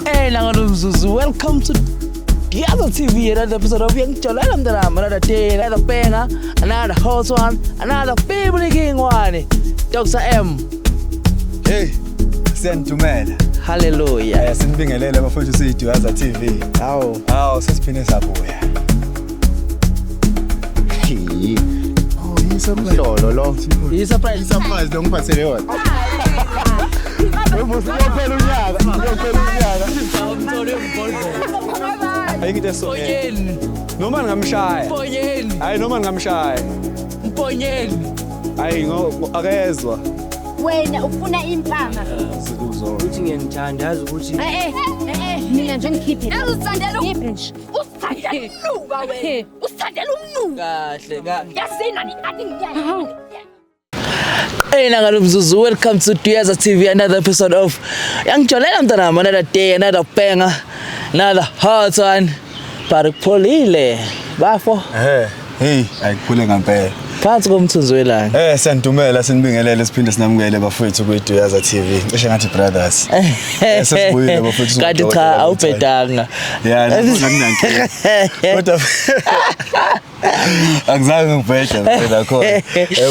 Welcome to Diyaza TV, another episode of Young Chola, another day, another banger, another hot one, another family king one. Dr. M. Hey, Sentumela. Hallelujah. Sinibingelele bafowethu siDiyaza TV. Hawo sesiphine sabuya. Surprise lo. Surprise lo ngiphathele yona. Uyophela unyaka. Ayikho so. Noma ngamshaya. Hayi noma ngamshaya. Mponyeni. Hayi akezwa. Wena ufuna impama. Uthi ngiyanithanda yazi ukuthi Mina nje ngikhiphe. Uzithandela nje. Usithandela umnuka wena. Usithandela umnuka. kahle. Yasina nikathi ngiyaya. Nakalumzuzu, welcome to Diyaza TV, another episode of Young Chola, another day, another banger, another hot one. Paripholile. Bafo. Hey, ayikuphule ngempela. Phansi komthunzi welanga. Sentumela sinibingelele siphinde sinamukele bafowethu kwiDiyaza TV. Cishe ngathi brothers. Sesibuyile bafowethu. Kanti cha awubhedanga. Yeah, nakunankinga. Kodwa akuzange ngibhedla phela khona.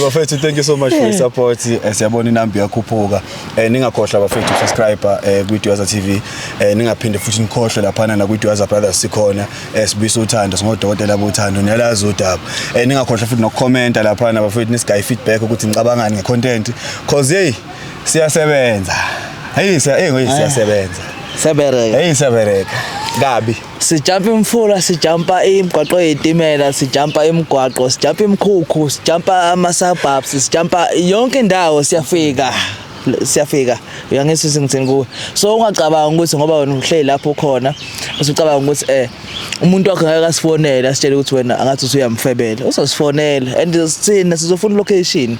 Bafowethu, thank you so much for your support. Siyabona inamba yakhuphuka. Ningakhohlwa bafowethu subscriber kwiDiyaza TV. Ningaphinde futhi nikhohlwe lapha na kwiDiyaza Brothers sikhona. Sibuyisa uthando singodokotela bothando niyalazi udaba. Ningakhohlwa futhi nokucomment lapha na bafowethu nisigaya feedback ukuthi ngicabangani ngecontent cause hey siyasebenza. Siyasebenza. Sebereka. Sebereka. Gabi. Sijampa imfula, sijampa imigwaqo yezitimela, sijampa imigwaqo, sijampa imkhukhu, sijampa ama-suburbs, sijampa yonke indawo siyafika. Uyangizwisa ngithini kuwe. So ungacabanga ukuthi ngoba wena uhleli lapho khona, usucabanga ukuthi umuntu wakho ngeke asifonele asitshele ukuthi wena angathi usuyamfebela. Uzosifonela and sina sizofuna location.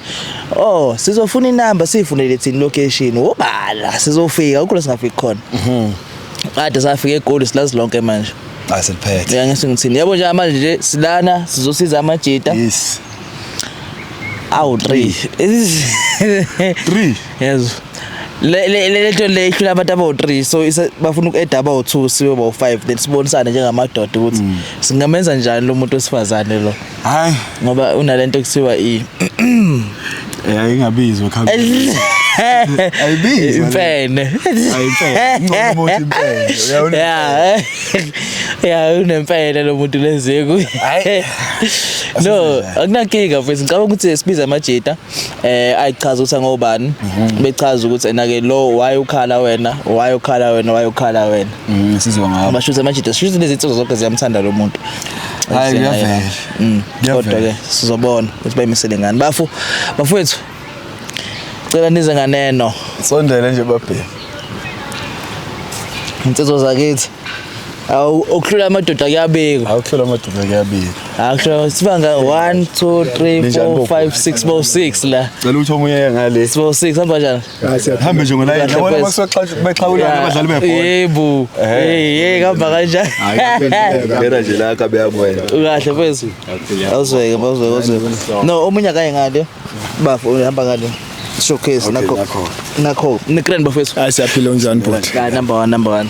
Sizofuna inamba sifunele thina location. Ubala sizofika ukho singafiki khona. Kade safika eGoli silazi lonke manje. Asiliphethe. Uyangizwisa ngithini. Yabo nje manje nje silana sizosiza amajita. Yes. Awu 3. 3. Yes. Le nto le ihlula abantu aba-3 so bafuna uku-add aba-2 sibe aba-5 then sibonisane njengamadoda ukuthi singamenza njani lo muntu wesifazane lo. Hayi ngoba unalento kuthiwa ingabizwa khambi. Ayibizwa impene. Ayipene. Ngoba impene. Yeah, unempene lo muntu leziku. No, akunankinga mfethu ngicabanga ukuthi sibiza amajita ayichaza ukuthi ngobani bechaza ukuthi enake lo wayukhala wena sizwa ngawo abashuthi amajita shuthi lezi zinto zonke ziyamthanda lo muntu. Hayi ngiyavela. Kodwa ke sizobona ukuthi bayimisele ngani bafowethu cela nize nganeno sondele nje babhe insizwa zakithi ukuhlula amadoda kuyabika. Awuhlula amadoda kuyabika. Actually sibanga 1 2 3 4 5 6 6 la. Cela ukuthi omunye ngale 6 hamba kanjani? Hambe nje ngola yena yabona bexhawulana abadlali bebhola. Yebo. Hey hamba kanjani? Ngera nje la kabe yabona. Kahle mfethu. Awuzweke. No omunye akaye ngale. Bafo uhamba ngale. Showcase nakho nikrend bafethu. Siyaphila unjani bot? Ka number 1.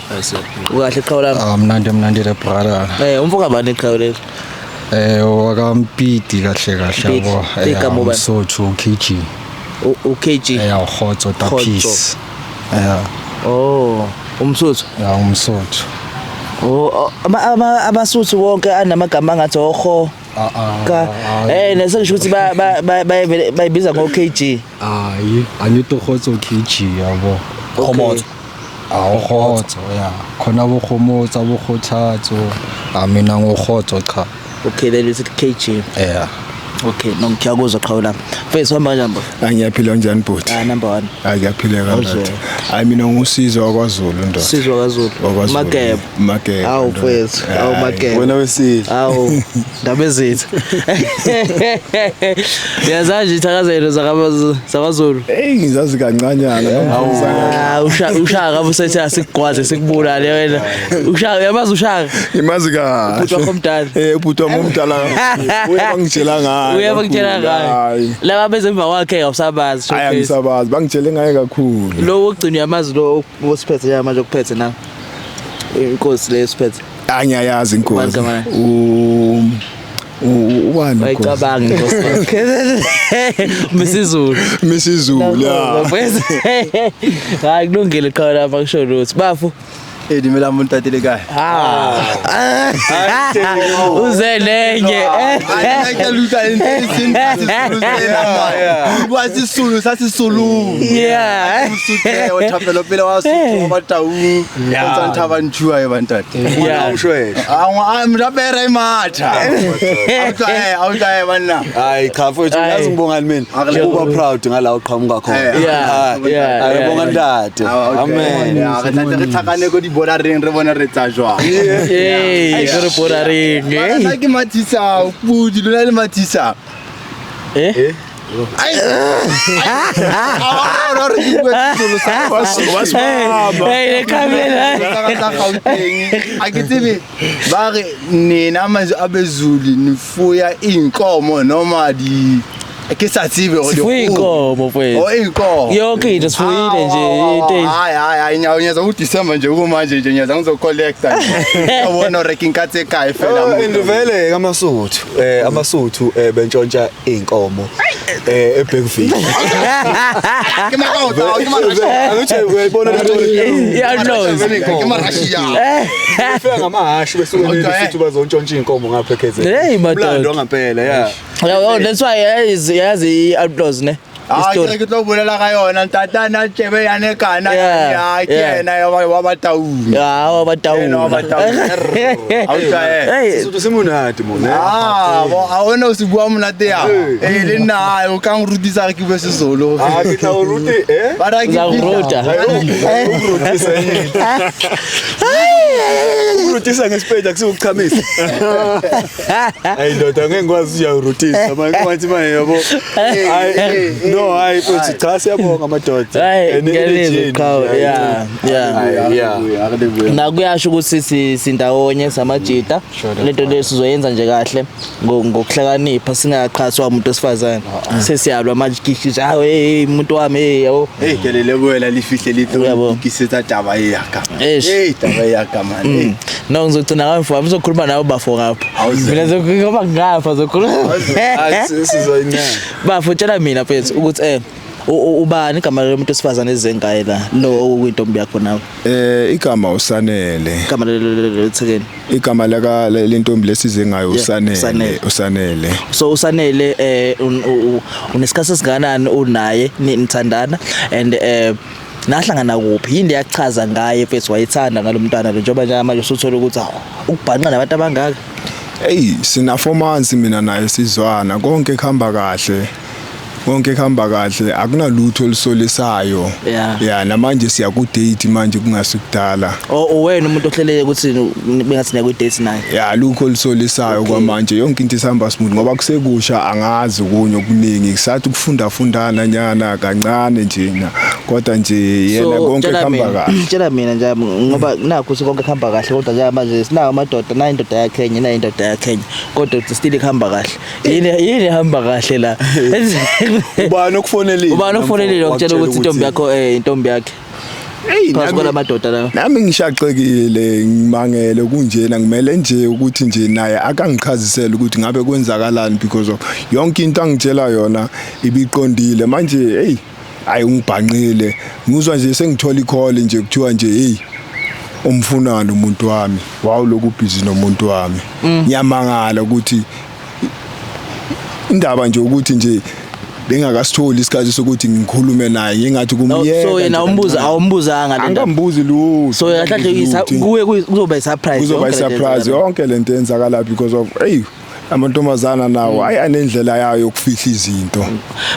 Ukahle qhawula. Mnandi le brother. Umfoka bani qhawule? Wakampidi kahle yabo. Umsotho KG. KG. Uhotso ta peace. Umsotho. Umsotho. Abasuthu wonke anamagama ngathi oho. Nesengisho ukuthi bayibiza ngo KG. Anyito hotso KG yabo. Khomotso. Hotso ya. Khona bo khomotso bo khothatso. Mina ngohotso cha. Okay, then it's KG. Yeah. Okay, nongiyakuzwa qhawula. Mfethu hamba kanjani bo? Angiyaphila unjani bot? Number 1. Ngiyaphila kanjani. Hayi mina ngusizwe kwaZulu ndoda. Sizwe kwaZulu. Magebe. Awu mfethu. Awu Magebe. Wena wesizwe. Awu ndaba ezithu. Yazazi ithakazelo zakwaZulu. Ngizazi kancanyana. Ushaka busethi asikugwaze sikubulale wena. Ushaka yamazi ushaka. Imazi ka. Ubhuti wakho omdala. Ubhuti wami omdala. Uyabangitshela ngayo. Uyabangitshela ngayo. Laba bezemva kwakhe awusabazi. Hayi angisabazi bangitshele ngaye kakhulu. Lo ogcina yamazi lo osiphethe manje okuphethe na. inkosi lesiphethe Angiyayazi inkosi. Magama. Ubani inkosi? Bayicabanga inkosi. Misizulu. Ya. Hayi kulungile qha lapha kusho ukuthi bafu Edimela umuntu tatile ekhaya. uze nenye Ayikeluka intensini Wasisulu sasisulu. yeah Usuthe wathapela phela wasuthe abatawu. Konsanthaba njuwa ebantata. yeah Umshweshe. Mrapera imatha. Awutaye bana. Hayi cha mfowethu yazi ngibonga mina. Ukuba proud ngala uqhamuka khona. yeah Ayibonga ntate. Amen. Akathanda rithakane ko di bona re bona re tsa jwa. hey gore pora ring Bana ke mathisa pudi lona le mathisa. hey kamera Akitibi bare nina amazwi abezulu nifuya inkomo noma di ke satsibe o Sifuyinkomo mfowethu. o inkomo Yonke into sifuyile nje into. hayi nyaza u December nje kumanje nje nyaza ngizocollecta nje awona ranking katse ekhaya fela Induvele kaMasuthu amasuthu bentshontsha inkomo eBackfield. ke makauta Angithi uyayibona Yeah no. ke marashiya Ufika ngamahashi besuke lesithu bazontshontsha inkomo ngapha ekheze. Hey madoda. Umlando ngempela yeah. Oh that's why yazi outlaws ne. Story ke tlo bolela ka yona ntata na tshebe yane kana ya kena wa batau Yeah Yena wa batau. awutaye Hey Suthu simunati mona. bo awona usibua monate ya le nna o ka ngrutisa ke be sesolo Ke tla o ruti bara ke Uzawuruta. Urutisa yini? Urutisa ngesipeda kusukuchamisa. Hayi ndoda ngeke ngikwazi uyawurutisa manje kwathi manje yabo. Hayi no hayi futhi cha siyabonga amadoda. Hayi ngiyalezwa qhawe yeah. Na kuyasho ukuthi sindawonye samajita lento lesizoyenza nje kahle ngokuhlakanipha singaqhathwa umuntu osifazane sesiyalwa manje kishiza hawe umuntu wami yabo kelele boela lifihle Uyabo. litho kisetsa taba yakha Eish. taba yakha man no ngizogcina ngayo ngizokhuluma nawe bafo ngapha Awuze. mina zokukhuluma ngapha zokhuluma Sizoyincane. bafo tshela mina mfethu ukuthi ubani igama lomuntu osifazane ezengaye la lo okuyintombi yakho nawe Igama usanele. igama lethekeni Igama laka lentombi lesize ngayo Usanele. usanele. so usanele unesikhathi esinganani unaye nithandana and nahlangana kuphi yini yachaza ngaye mfethu wayithanda ngalomntana lo njoba nje manje usuthola ukuthi ukubhanqa nabantu abangaka Hey sina 4 months mina naye sizwana konke khamba kahle. Konke khamba kahle akunalutho olisolisayo. Yeah namanje siya ku date manje kungasikudala. wena umuntu ohleleke ukuthi bengathi niya ku date naye Ya lukho olisolisayo kwamanje yonke into isihamba smooth ngoba kusekusha angazi kunye okuningi kusathi ukufunda fundana nyana kancane njena kodwa nje yena konke khamba kahle. Tshela mina nje ngoba nakho ukuthi konke khamba kahle kodwa nje manje sinawo amadoda nayo indoda yakhe enye nayo indoda yakhe enye kodwa still khamba kahle yini hamba kahle la Ubani okufonelile? ubani ofonelile ukutshela ukuthi intombi yakho intombi yakhe phakathi kwalamadoda lawo nami ngishaqekile ngimangele kunjena ngimele nje ukuthi nje naye akangichazisela ukuthi ngabe kwenzakalani because of yonke into angitshela yona ibiqondile manje hey ayi ungibhanqile ngizwa nje sengithola icall nje kuthiwa nje hey umfunana umuntu wami wawuloku busy nomuntu wami ngiyamangala ukuthi indaba nje ukuthi nje bengakasitholi isikhathi sokuthi ngikhulume naye ngingathi kumyeka so yena awumbuzanga lento angambuzi lutho so yahlahle kuwe kuzoba surprise kuzoba surprise yonke lento enzakala because of hey amantombazana nawo hayi anendlela yayo yokufihla izinto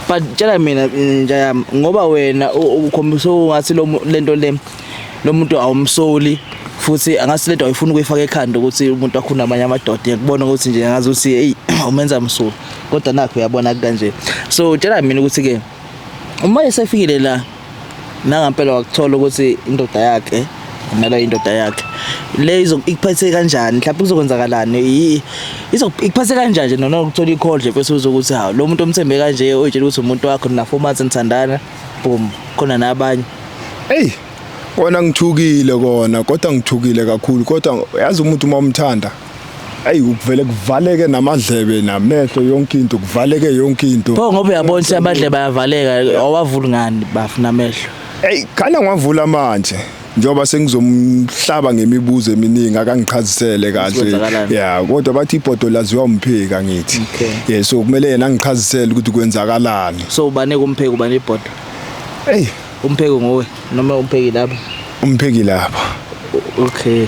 but tshela mina nje ngoba wena ukhombisa ngathi lento lo muntu awumsoli futhi angasi lento ayifuna ukuyifaka ekhanda ukuthi umuntu akhona amanye amadoda yakubona ukuthi nje ngazi ukuthi hey umenza msulu kodwa nakho uyabona kanje so tshela mina ukuthi ke uma esefikile la nangampela wakuthola ukuthi indoda yakhe nala indoda yakhe lezo ikuphathe kanjani mhlawumbe kuzokwenzakalani ikuphathe kanjani nje noma ukuthola icall nje bese uzokuthi ha lo muntu omthembe kanje oyitshela ukuthi umuntu wakho na 4 months nithandana boom khona nabanye hey Kona ngithukile kona kodwa ngithukile kakhulu kodwa yazi umuntu uma umthanda ayi ukuvele kuvaleke namadlebe namehlo yonke into kuvaleke yonke into. Pho ngoba uyabona ukuthi amadlebe ayavaleka awavuli ngani bafuna amehlo. Hey khana ngwavula manje njoba sengizomhlaba ngemibuzo eminingi akangichazisele kahle. Yeah kodwa bathi ibhodo laziwa umpheki ngithi. Yeah so kumele yena angichazisele ukuthi kwenzakalani. So ubane kumpheki ubane ibhodo. Hey umpheki ngowe noma umpheki lapha? Umpheki lapha. Okay.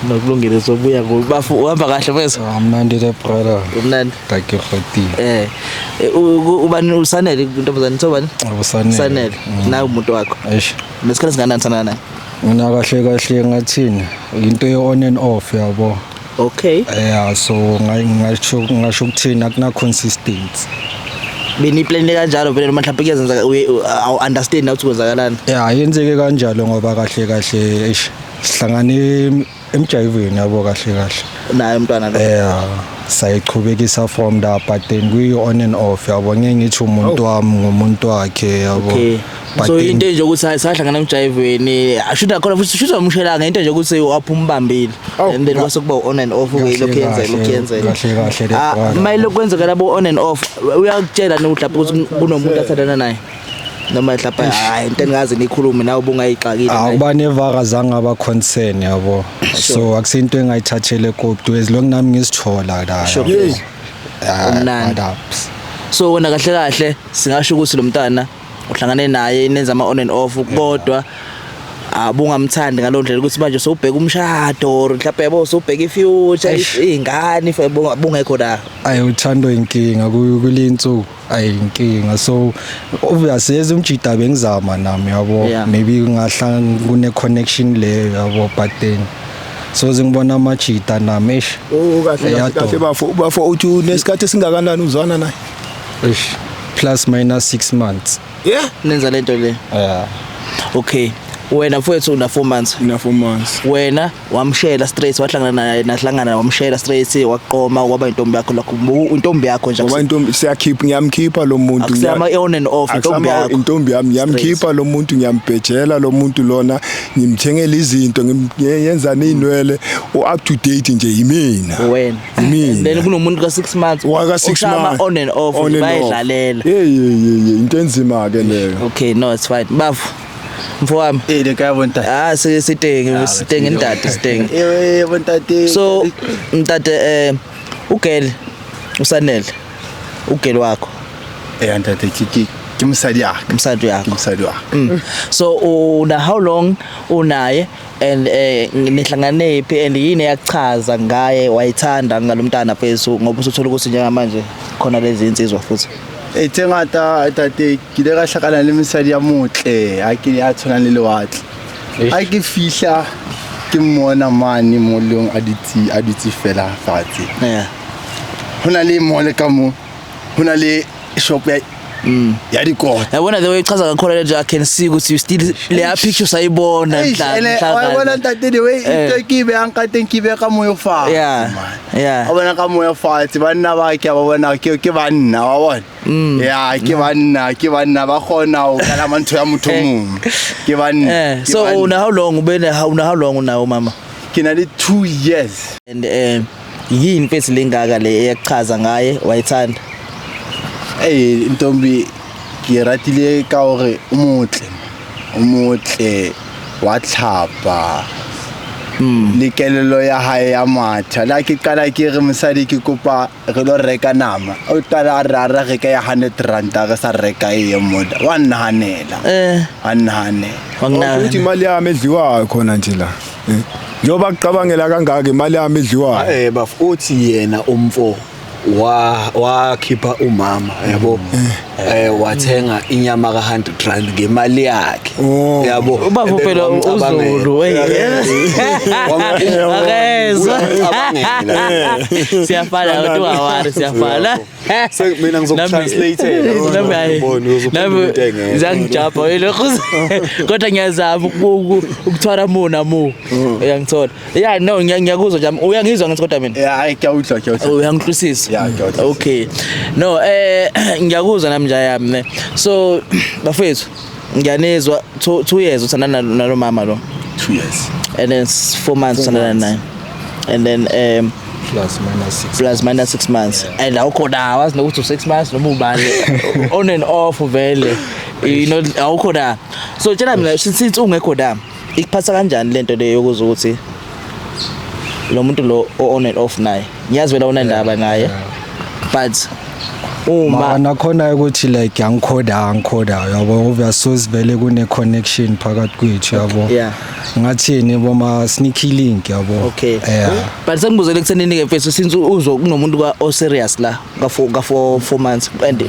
Nokulungile sobuya ngobafu uhamba kahle mfethu. Amnandi le brother. Umnandi. Takirhoti. Ubani usanele intombazane sobani? Usanele. Na umuntu wakho. Eish. Nesikhathi singanani sana naye? Mina kahle ngathini into ye on and off yabo. Okay. Yeah so ngasho ukuthini akuna consistency. Beni plan kanjalo vele noma mhlawumbe kuyenza u understand ukuthi kwenzakalani. Yeah yenzeke kanjalo ngoba kahle eish sihlangane emjayivweni yabo kahle. Naye umntwana lo. Yeah sayichubekisa from that but then we on and off yabo ngeke ngithi umuntu wami ngomuntu wakhe yabo. Okay. So into nje ukuthi sahlangana emjayivweni ashuda khona futhi shutha umshelanga into nje ukuthi waphuma and then kwase kuba on and off lokho yenzela. Kahle. Mayilo kwenzeka labo on and off uyakutshela mhlawumbe ukuthi kunomuntu athandana naye. Noma mhlawumbe hayi into engazi nikhulume nawe ubungayixakile. Akubane evakazanga aba concern yabo. So akusinto engayithathele koptu as long nami ngisithola la. Umnandi. So wena kahle singasho ukuthi lo mntana uhlangane naye nenza ama on and off kodwa abungamthandi ngalondlela ukuthi manje sowubheka umshado or mhlawumbe yabo sowubheka ifuture izingane bungekho la. Ayi uthando inkinga kulinsuku ayinkinga so obviously ezimjida bengizama nami yabo maybe ngahlanga kune connection le yabo but then so ngibona amajida nami kahle bafo uthi nesikhathi singakanani uzwana naye plus minus 6 months. Yeah nenza lento le. Yeah. Okay wena mfowethu una 4 months. Una 4 months. Wena wamshela straight wahlangana naye nahlangana wamshela straight waqoma waba intombi yakho lokho intombi yakho nje. Ngoba intombi ngiyamkhipha lo muntu. Akusema on and off intombi yakho. Intombi yami ngiyamkhipha lo muntu ngiyambhejela lo muntu lona ngimthengela izinto ngiyenza ninwele up to date nje yimina. Wena. Then kunomuntu ka 6 months. Waka 6 months. On and off bayidlalela. Into enzima ke leyo. Okay no it's fine. Bafu mfowami le kaya bontate sitenge ntate sitenge bontate so ntate ugel usanele ugel wakho ntate kimsadi yakho so una how long unaye and nihlangane phi and yini yachaza ngaye wayithanda ngalomntana phezulu ngoba usuthola ukuthi njengamanje khona lezi insizwa futhi ngata tate ke le ga hlakana le mesadi ya motle a ke ya tshwana le lewatle a ke fihla ke mmona mane mo leong a ditsi fela fatshe hona le mole ka mo hona le shop ya dikota yabona the way ichaza ngakhona le I can see ukuthi you still le picture sayibona mhla wabona ntate the way ikibe ankateng kibe ka moyo fa yeah abona ka moyo fa tsi banna ba ke ba bona ke banna wa bona ke banna ba khona o kana mantho ya motho mong ke banna so una how long unawo mama kina le 2 years and yini mfethu lengaka le eyachaza ngaye wayithanda intombi ke ratile ka hore umotle wa tlhapa le kelelo ya hae ya matha la ke qala ke re mosadi ke kopa re lo reka nama o qala ra reka ya 100 rand ga sa reka e moda wa nnahanela uthi imali yami edliwayo khona nje la njoba kuqabangela kangaka imali yami edliwayo bafuthi yena umfo wakhipha umama yabo wathenga inyama ka 100 rand ngemali yakhe yabo ubaba phela uzulu siyafala uthi wawari siyafala mina ngizokutranslate nami zangijapha lokho kodwa ngiyazama ukuthwala mona mu uyangithola no ngiyakuzwa nje uyangizwa ngithi kodwa mina hayi ngiyawuthla uyangihlusisa okay no ngiyakuzwa nami nje yami ne so bafethu ngiyanezwa 2 years uthandana nalo mama lo 2 years and then 4 months uthandana naye and then plus minus 6 months and awukho da wazi nokuthi 6 months noma ubani on and off vele you know awukho da so tshela mina since ungekho da ikuphatha kanjani lento le yokuza ukuthi lo muntu lo on and off naye ngiyazi vela unandaba naye but uma nakhona ukuthi like angikhoda yabo obviously vele kune connection phakathi kwethu yabo ngathini boma sneaky link yabo okay but sengibuzele kuthenini ke mfethu since uzo kunomuntu o serious la ka 4 months and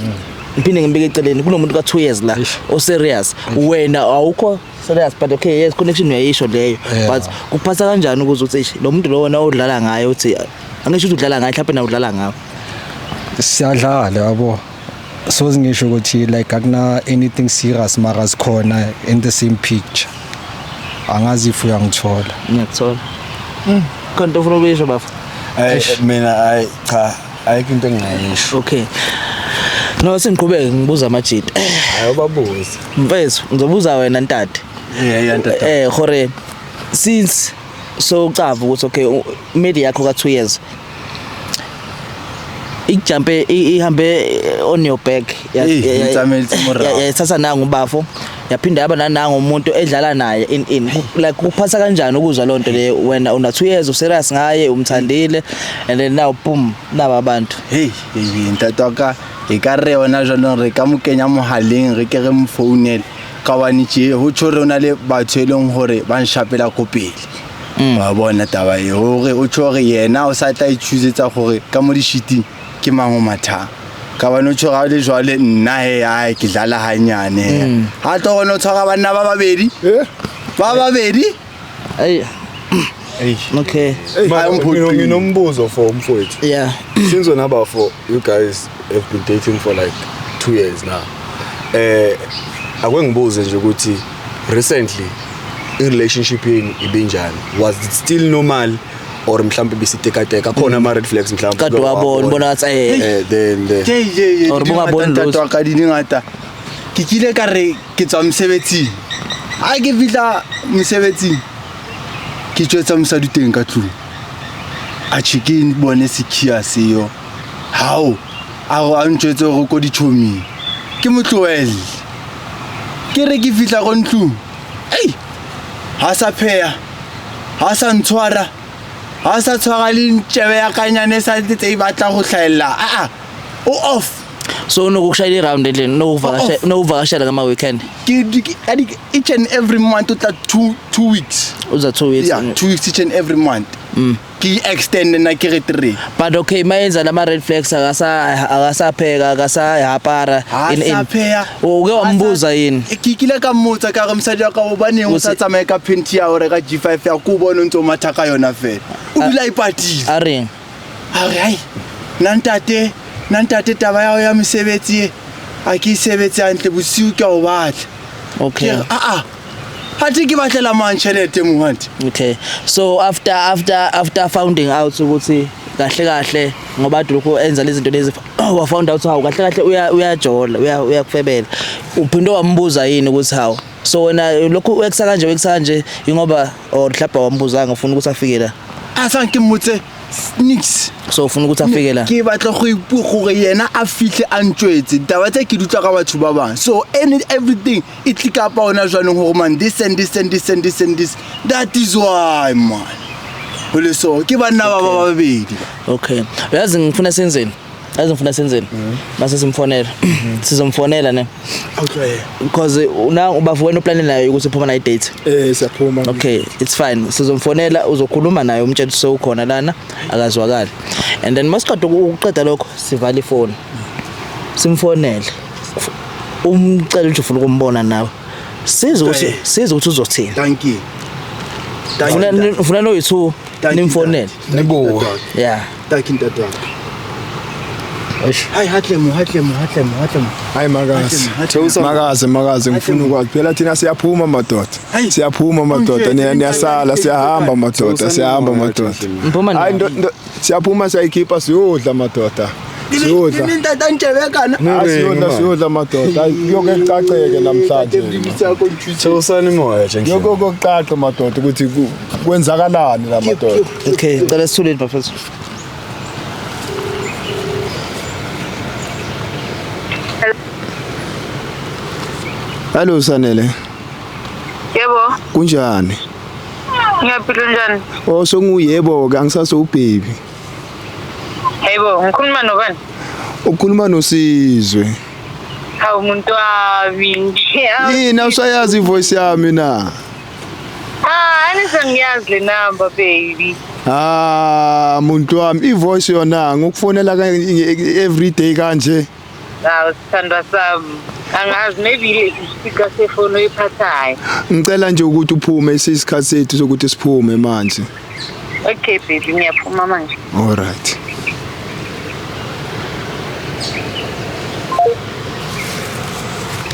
ngiphinde ngibike eceleni kunomuntu ka 2 years la o serious wena awukho serious but okay yes connection uyayisho leyo but kuphatha kanjani ukuze uthi lo muntu lo wona odlala ngaye uthi angisho ukuthi udlala ngaye mhlawumbe na udlala ngawo siyadlala yabo so ngisho ukuthi like akuna anything serious mara sikhona in the same picture angazi if uyangithola ngiyakuthola konto ufuna ukuyisho bafu mina cha ayikho into engingayisho okay no sengiqhubeke ngibuza amajita hayi babuze mfethu ngizobuza wena ntate ntate hore since so ucava ukuthi okay media yakho ka 2 years ijumpe ihambe on your back yathatha nangu bafo yaphinda yaba nanangu umuntu edlala naye in like kuphatha kanjani ukuzwa lonto le wena una 2 years userious ngaye umthandile and then now boom naba abantu hey ntatwaka ikare ona jona re ka mokenya mohaleng re ke re mfounele ka wanitse ho tshore ona le batho eleng hore ba nshapela ko pele ba bona taba e hore o tshore yena o sa tla ichuzetsa gore ka mo di shitting ke mango matha ka bana o tshora le jwale nna he ai ke dlala hanyane ha tlo gona o tshora bana ba babedi hey okay nginombuzo for umfowethu yeah since on about for you guys have been dating for like 2 years now akwengibuze nje ukuthi recently in relationship yini ibinjani was it still normal or mhlambe bisitekateka khona ama red flags mhlambe kade wabona ubona ngathi then or bungaboni lutho ka di ngata ke kile ka re ke tswa msebetsing a ke fitla msebetsing ke tshwetsa mosadi teng ka tlung a chicken bone sikhia seyo how a ntshwetse go ko di chomi ke motloel ke re ke fitla go ntlu ei ha sa pheya ha sa ntshwara ha sa tshwara le ntshebe ya kanyane sa tse batla go hlaela o off so nokushayela round le no vakashela ngama weekend each and every month uta 2 weeks uza 2 weeks yeah 2 weeks each and every month ki extend na ke re 3 but okay mayenza lama red flags akasapheka akasahapara uke wambuza yini kikile ka mmotsa ka re msadi wa ka o baneng o sa tsamaye ka penti ya ore ka G5 ya ku bona ntse o mathaka yona fela o dula ipatile a reng hai nantate taba ya mosebetsi a ke sebetsa hantle bosiu ke o batla okay hathi ke batlela manchelete muhanti okay so after finding out ukuthi kahle ngoba lokho enza lezi zinto lezi wa found out how kahle uyajola uyakufebela uphinde wambuza yini ukuthi how so wena lokho weksa kanje ingoba or mhlawumbe wambuza ngifuna ukuthi afike la asanke mmutse nix so ufuna ukuthi afike la ke batla go ipugo yena a fihle a ntshwetse taba tse ke dutla ka batho ba bang so everything it click up ona jwanong go man this that is why man ole so ke bana ba babedi okay yazi ngifuna senzeni base simfonela sizomfonela ne okay because una ubavuna uplan nayo ukuthi uphuma na date siyaphuma okay it's fine sizomfonela uzokhuluma naye umtshela so ukhona lana akazwakala and then masiqeda ukuqeda lokho sivala ifoni simfonele umcela ukuthi ufuna ukumbona nawe sizo ukuthi uzothina thank you ufuna no yithu nimfonele nibo yeah thank you tata hayi hatlemo hayi makazi ngifuna ukwazi phela thina siyaphuma madoda niyasala siyahamba madoda mphuma hayi siyaphuma siyayikhipha siyodla madoda Siyodla. Ngini tata njebekana. Siyodla madoda. Kuyoke kucaceke namhlanje. Sewusani moya nje. Yoko kokucaca madoda ukuthi kwenzakalani la madoda. Okay, ngicela sithuleni bafethu. Hello Sanele. Yebo, Kunjani? ngiyaphila njani? Oh songuyebo ke angisaso ubaby. Hayibo, ngikhuluma nobani? Ukhuluma noSizwe. Hawu umuntu wami. Yini usayazi ivoice yami na? Angisangiyazi le number baby. Muntu wami ivoice yona ngokufonela every day kanje. Hawu sithandwa sami. Angazi maybe le speaker sefoni oyiphathayo. Ngicela nje ukuthi uphume isikhathi sethu sokuthi siphume manje. Okay baby, ngiyaphuma manje. All right.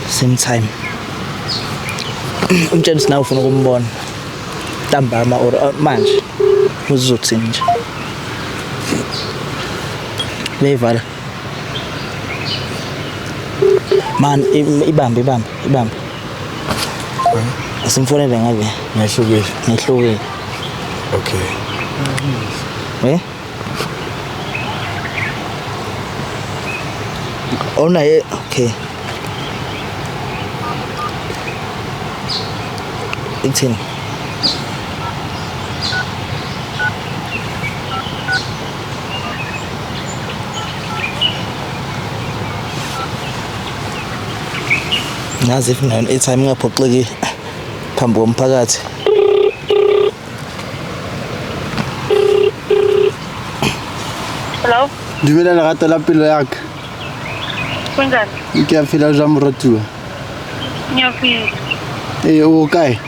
Same time. Umtshela sina ufuna ukumbona. Ntambama or manje. Uzothini nje. Beyivala. Man ibambe. Asimfonele ngabe. Ngihlukile. Okay. Ona okay. Ithini? Ngazi if none etime ngaphoxeki phambi komphakathi. Hello? Dumela la rata la pelo yaka. Kunjani? Ke a fela jwa moratuwa. Ngiyaphila. O kae?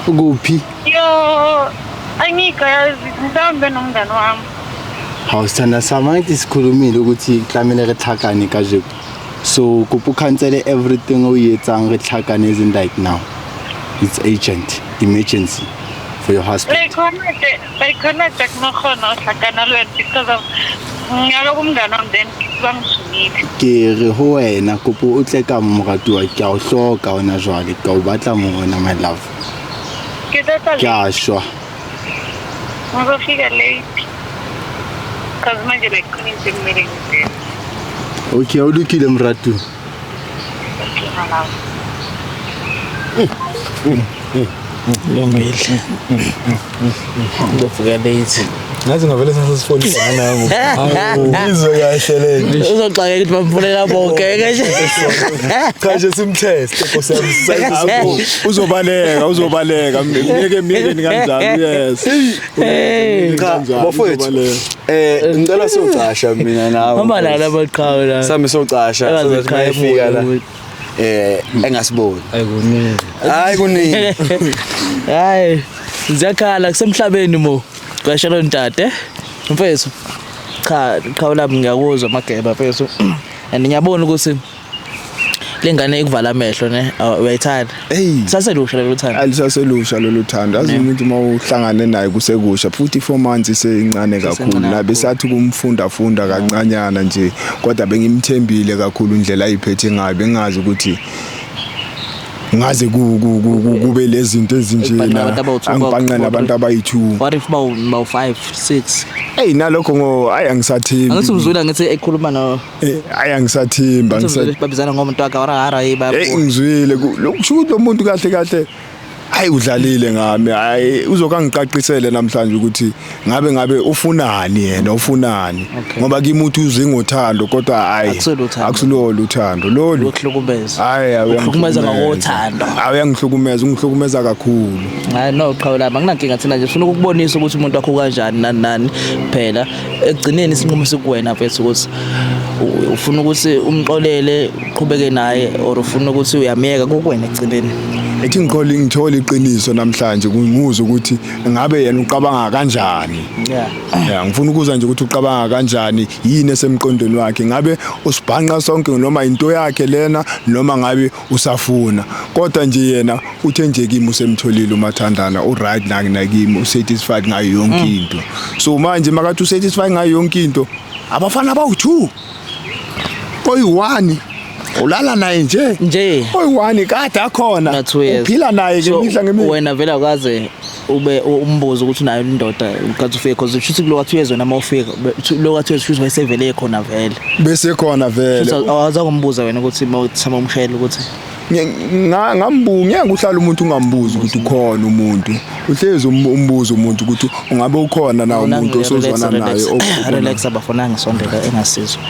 Ukuphi? Yo, angikayazi mhlawumbe nomngane wami. Hawu sithanda sami angithi sikhulumile ukuthi klamele re tlhakane kajeko. So kopo cancel everything oyetsang re tlhakane as in like now. It's urgent, emergency for your husband. Like connect nokhona uhlakana lwethu because of ngiyaka kumngane wami then bangishonile. Ke re ho wena kopo o tle ka moratuwa ke a o hloka ona jwale ka o batla mona my love. Ke a shwa. Ngizofika late. Cause manje like kuningi meeting there. Okay, awulukile mratu. Okay, my love. Lungile. Ngofika late. Ngathi ngavele sasifona nangu. Izwe kahle le. Uzoxaka ukuthi bamfunela bonke nje. Cha nje simtest kosemsayini. Uzobaleka. Miyeke kanjani yes. Cha bafowethu. Ngicela siyocasha mina nawe. Hamba la baqhawe la. Sami siyocasha sozokhayefika la. Engasiboni. Hayi kuningi. Hayi. Ngiyakhala kusemhlabeni mo. Qashelo ntate. Mfethu. Cha ulapha ngiyakuzwa mageba mfethu. And ngiyabona ukuthi lengane ikuvala amehlo ne uyayithanda. Saselusha lelo thanda. Alisaselusha lolu thando. Azi umuntu mawuhlangane naye kusekusha futhi 4 months isencane kakhulu. Nabe sathi kumfunda kancanyana nje kodwa bengimthembile kakhulu indlela ayiphethe ngayo bengazi ukuthi ngaze kube lezi zinto ezinjena angibhanqa nabantu abayi2. What if bawu 5 6? Nalokho angisathembi. Angithi uzwela ngithi ekhuluma no angisathemba babizana ngomuntu wakhe wara yibaba. Ngizwile lokusho lo muntu kahle udlalile ngami uzokangiqaqisele namhlanje ukuthi ngabe ufunani yena ufunani ngoba kimi uthi uze ngothando kodwa akusulolo uthando lolu ukuhlukumeza ukuhlukumeza ngothando ungihlukumeza kakhulu. No qhawula anginankinga thina nje ufuna ukubonisa ukuthi umuntu wakho kanjani nani phela ekugcineni isinqumo sikuwena mfethu ukuthi ufuna ukuthi umxolele uqhubeke naye or ufuna ukuthi uyamiyeka kokwena ekugcineni. Ethi ngithola iqiniso namhlanje ngizwe ukuthi ngabe yena uqabanga kanjani. Ngifuna ukuzwa nje ukuthi uqabanga kanjani yini esemqondweni wakhe ngabe usibhanqa sonke noma into yakhe lena noma ngabe usafuna kodwa nje yena uthe nje kimi usemtholile umathandana right nakimi usatisfied ngayo yonke into. So manje makathi usatisfied ngayo yonke into abafana bawu2 oyi1 ulala naye nje oyi1 kade akhona uphila naye ke imihla ngemihla wena vela kwaze ube umbuzo ukuthi unayo indoda ukathi ufike because ushuthi lo wathi uyezona mawufika lo wathi ushuthi wayesevele khona vele bese khona vele awaza kumbuza wena ukuthi mawuthama umshayeli ukuthi ngeke uhlala umuntu ungambuzi ukuthi ukhona umuntu uhlezi umbuzo umuntu ukuthi ungabe ukhona na umuntu osozwana naye relax abafana ngisondela engasizwe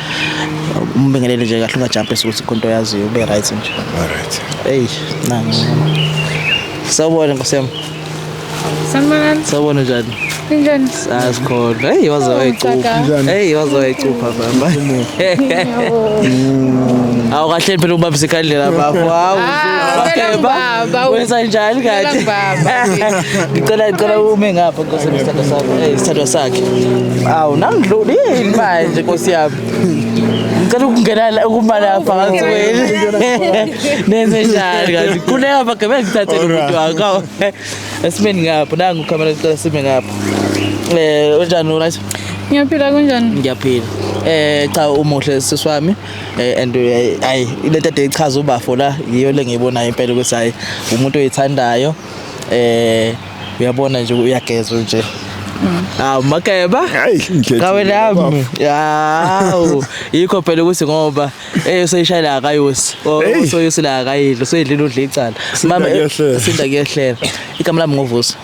umbingelele nje kahle ungajump ukuthi konto yaziyo ube right nje alright hey nangu sawubona nkosiyami Sanibonani. Sawubona njani? Kunjani? Asikhona. Hey wazoyicupha. Hey wazoyicupha baba. Awu kahle phela ubambisa ikhandlela bafo. Hawu. Baba. Wenza njani kathi? Ngicela ume ngapha Nkosi isithatha sakho. Hey isithatha sakhe. Awu nangidlulile manje Nkosi yami. Ngicela ukungena ukuma lapha ngathi wena. Nenze njani kathi? Kuneka bagebe ngithathe umuntu wakho. Esimeni ngapha nangu ukhamera ngicela sime ngapha. Unjani right? Ngiyaphila kunjani? Ngiyaphila. Cha umuhle siswami and ayi lento ade ichaza ubafo la yiyo lengiyibona impela ukuthi hayi umuntu oyithandayo uyabona nje uyagezwa nje. Makeba kawe lami yawu yikho phela ukuthi ngoba useyishayela akayosi soyisila akayidlo soyidlile udla icala mama sinda kuyehlela igama lami ngovusi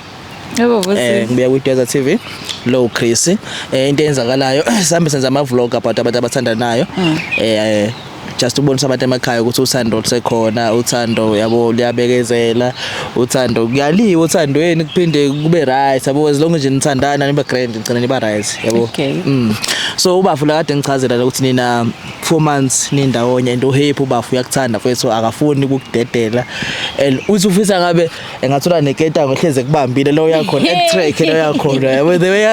yebo vusi ngibuya kwiDwaza TV low Chris into eyenzakalayo sihambe senza ama vlog about abantu abathandanayo just ubonisa abantu emakhaya ukuthi uthando lisekhona uthando yabo liyabekezela uthando kuyaliwa uthandweni kuphinde kube right yabo as long as nithandana nibe grand ngicela niba right yabo so ubafula kade ngichazela ukuthi nina 4 months nindawonye into happy ubafu uyakuthanda mfethu akafuni ukudedela and uthi ufisa ngabe engathola neketa ngohleze kubambile lo yakhona track lo yakhona yabo the way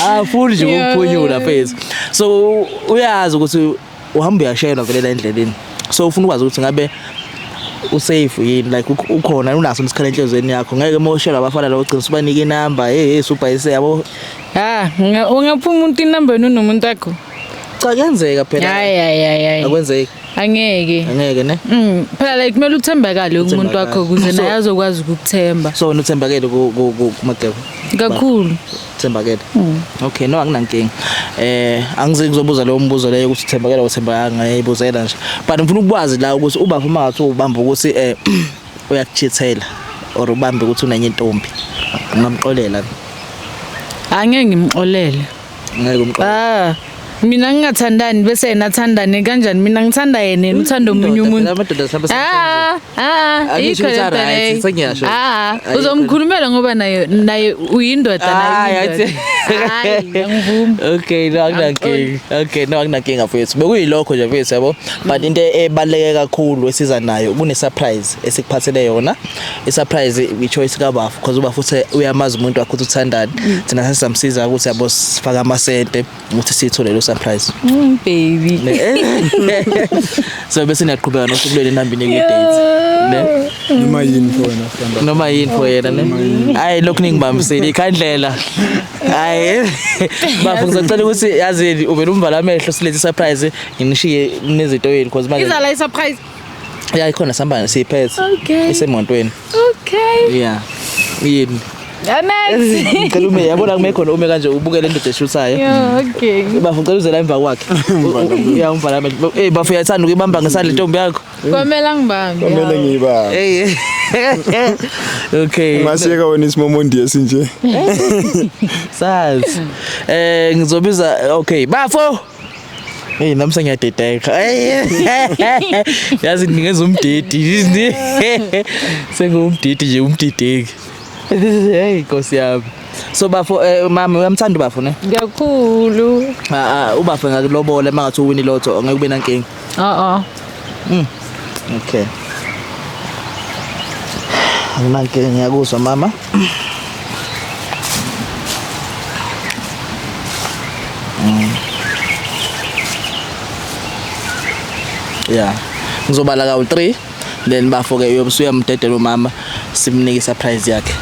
afuni nje ukuphunyula mfethu so uyazi ukuthi uhamba uyashayela vele la endleleni so ufuna ukwazi ukuthi ngabe usafe yini like ukhona unaso isikhala enhlezweni yakho ngeke moshela abafana la ugcina ubanike inamba super ise yabo ungaphuma umuntu inamba yenu nomuntu wakho cha kuyenzeka phela hayi akwenzeki angeke ne phela like kumele uthembakale umuntu wakho ukuze naye azokwazi ukukuthemba so unothembakele kumageba kakhulu thembakele okay no anginankinga angize kuzobuza lo mbuzo leyo ukuthi thembakele uthemba ngayibuzela nje but ngifuna ukwazi la ukuthi ubapha mangathi ubamba ukuthi uyakuchithela or ubambe ukuthi unenye intombi ungamxolela angeke ngimxolele ngeke umxolela mina ngingathandani bese yena athandane kanjani mina ngithanda yena uthanda omunye umuntu uzomkhulumela ngoba naye uyindoda naye okay no akunankinga mfethu bekuyilokho nje mfethu yabo but into ebaleke kakhulu esiza nayo kune surprise esikuphathele yona isurprise ichoice kabafu because uba futhi uyamazi umuntu wakho ukuthi uthandani thina sesamsiza ukuthi yabo sifaka amasente ukuthi sithole lo surprise baby so bese niyaqhubeka nokuhlele nambini ngedate ne noma yini for yena ne hayi lokhu ningibambisile ikhandlela hayi bafu ngicela ukuthi yazini uvela umvala amehlo silethe surprise nginishiye nezinto yini because manje izala i surprise ya ikhona sambana siyiphethe isemontweni yeah yini Anazi. Ngicela ume yabona kumekho ume kanje ubukele indoda eshuthayo. Okay. Bafu ngicela uzela emva kwakhe. Ya umvala amehlo. Bafu uyathanda ukubamba ngesandla intombi yakho. Kwamela ngibambe. Kwamela ngibambe. Okay. Masiyeka wena isimomondi esinje. Sazi. Ngizobiza okay. Bafu. Hey nami sengiyadedeka. Yazi ngingeza umdedi. Sengumdedi nje umdideki. Hey Nkosi yami. So bafu mama uyamthanda bafu ne? Kakhulu. Ubafu ngakulobola mangathi uwini lotho ngeke ube nankinga. Okay. Anginankinga ngiyakuzwa mama. Yeah. Ngizobala ka 3 then bafu ke uyamdedela umama simnike surprise yakhe.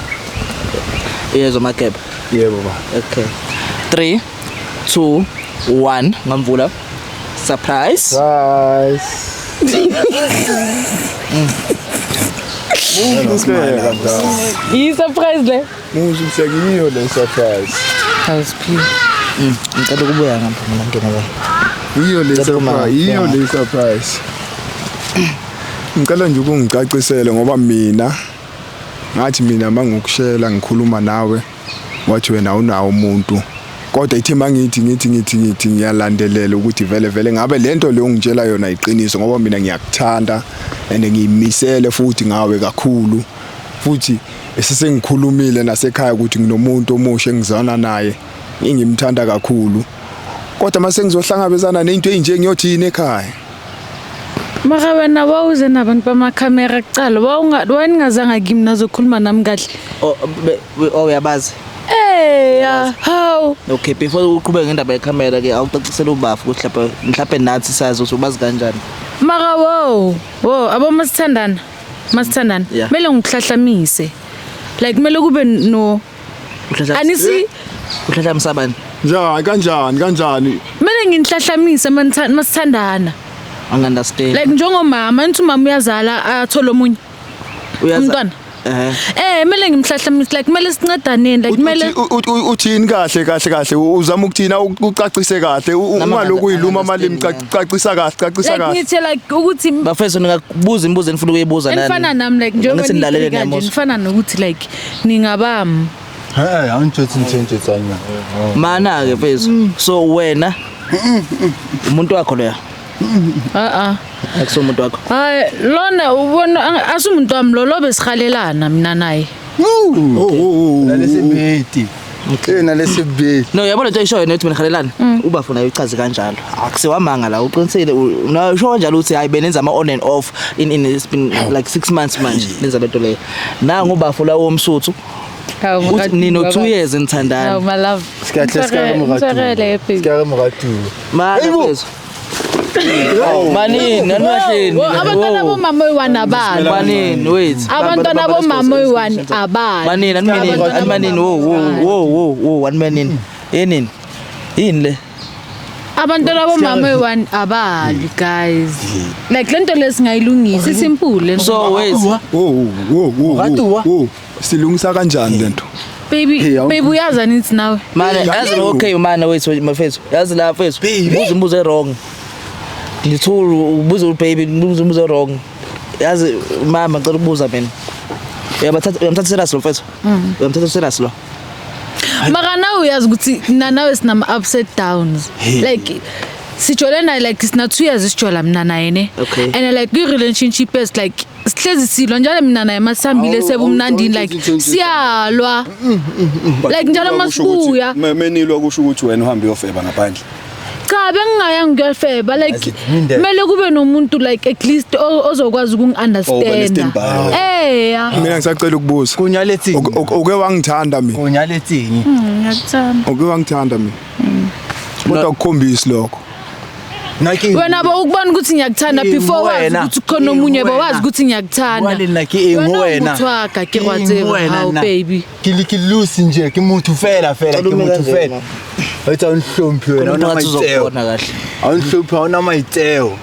Yezo makeba. Yebo ba. Okay. 3 2 1 ngamvula surprise I-surprise le. Musu sekiyo le surprise. Awusiphile. ngicela ukubuya ngapha mina ngena la Iyo le surprise. Ngicela nje ukungicacisele ngoba mina ngathi mina mangokushela ngikhuluma nawe wathi wena unawo umuntu kodwa ithi mangithi ngiyalandelela ukuthi vele ngabe lento le ungitshela yona iqiniso ngoba mina ngiyakuthanda and ngiyimisele futhi ngawe kakhulu futhi esesengikhulumile nasekhaya ukuthi nginomuntu omusha engizana naye ngimthanda kakhulu kodwa mase ngizohlangabezana nento enje ngiyothini ekhaya. Mara wena wawuze nabantu bamakhamera kucala wangazanga kimi nazokhuluma nami kahle. Uyabazi How? okay before uqhubeke ngendaba yecamera ke awucacisela ubafu ukuthi mhlawumbe nathi sazi ukuthi ubazi kanjani. Mara wo abomasithandana masithandana mele ngikuhlahlamise like mele kube no anisi uhlahlamisa bani kanjani mele nginihlahlamise masithandana angunderstand like njengomama nithi umama uyazala athola omunye umntwana mele ngimhlahlamise like mele sincedaneni like mele uthini kahle uzama ukuthina ucacise kahle ungaloku uyiluma mali imcacisa kahle like ngithi like ukuthi bafethu ningakubuza imibuzo enifuna ukuyibuza nani nifana nami like njengoba nifana nokuthi like ningabami awuntshothi nithenje tsanya mana ke mfethu so wena umuntu wakho loya akusomuntu wakho hayi lona ubona asumuntu wami lo besikhalelana mina naye lalesibheti nalesibheti no yabona nje ishoyo nethi mina khalelana ubafuna uyichaze kanjalo akusiwamanga la uqinisele usho kanjalo uthi hayi benenza ama on and off in it's been like 6 months manje lenza lento leyo na ngubafula womsuthu uthi nino 2 years nithandana my love sikhahle mratu manje manini naniwahleni abantwana bomama oyi1 abali manini wait abantwana bomama oyi1 abali manini manini wo one manini yini le abantwana bomama oyi1 abali guys like lento lesingayilungisa simple so wait silungisa kanjani lento baby uyaza nithi nawe manje yazi okay manje wait mfethu yazi la mfethu umbuzo wrong ngithulu ubuza baby umbuzo wrong yazi mama ngicela ukubuza mina uyamthatha serious lo mfethu uyamthatha serious lo mara nawe uyazi ukuthi nawe sinama ups and downs like sijolena like sina 2 years sijola mina naye ne and like the relationship is like sihlezi silwa njalo mina naye masihambile sebumnandini like siyalwa like njalo masibuya menilwa kusho ukuthi wena uhamba uyofeba ngaphandle cha bengingaya ngiyofeba like mele kube nomuntu like at least ozokwazi ukungiunderstand mina ngisacela ukubuza kunyalethi uke wangithanda mina kunyalethi ngiyakuthanda uke wangithanda mina kodwa ukukhombisa lokho wena bawukubona ukuthi ngiyakuthanda before wazi ukuthi khona omunye bawazi ukuthi ngiyakuthanda wale like ingwena utwaka ke whatever how baby kilikilusi nje kimuntu fela kimuntu fela wathi awunhlompi wena awunhlompi mayiteo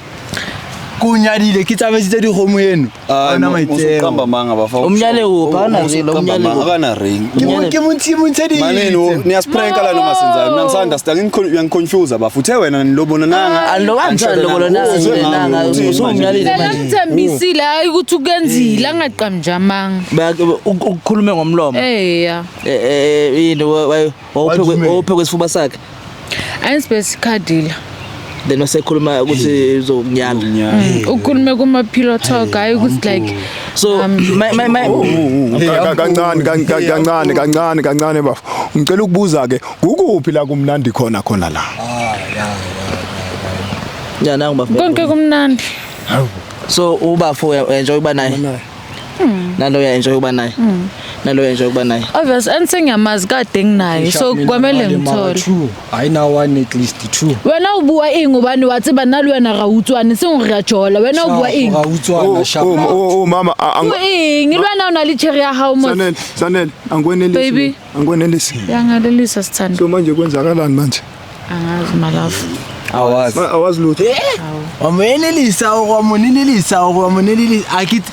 kunyalile kitsabe sithe di homo yenu ona mayiteo uqamba manga bafa umnyale uphana zilo umnyale akana ring ke munthi maneno niyaspranka la noma senzayo mina ngisunderstand ngiconfuse abafuthe wena nilobona nanga alowanjalo lobona nanga usumnyalile manje ngithembisile hayi ukuthi ukenzile angaqamjamanga ukukhulume ngomlomo yini wawuphe kwesifuba sakhe ayisibesikhadila then wasekhuluma ukuthi uzokunyala ukhulume kuma pillow talk hayi ukuthi like so kancane bafu ngicela ukubuza ke ukuphi la kumnandi khona la ya nangu bafu konke kumnandi so ubafu enjoy ukuba naye nalo ya enjoy ukuba naye nalo enjoy ukuba naye obvious ansengiyamazi kade nginaye so kwamele ngithole hayi na one at least 2 wena ubuwa ingubani wathi banalo wena rawutswane singokuyajola wena ubuwa ing rawutswana shapa mama ngilwa nawo nalicherry ya how much sanel angwenelisi yangalelisa sithanda so manje kwenzakalani manje Angazi malafu. Awazi lutho. Wamonelisa akithi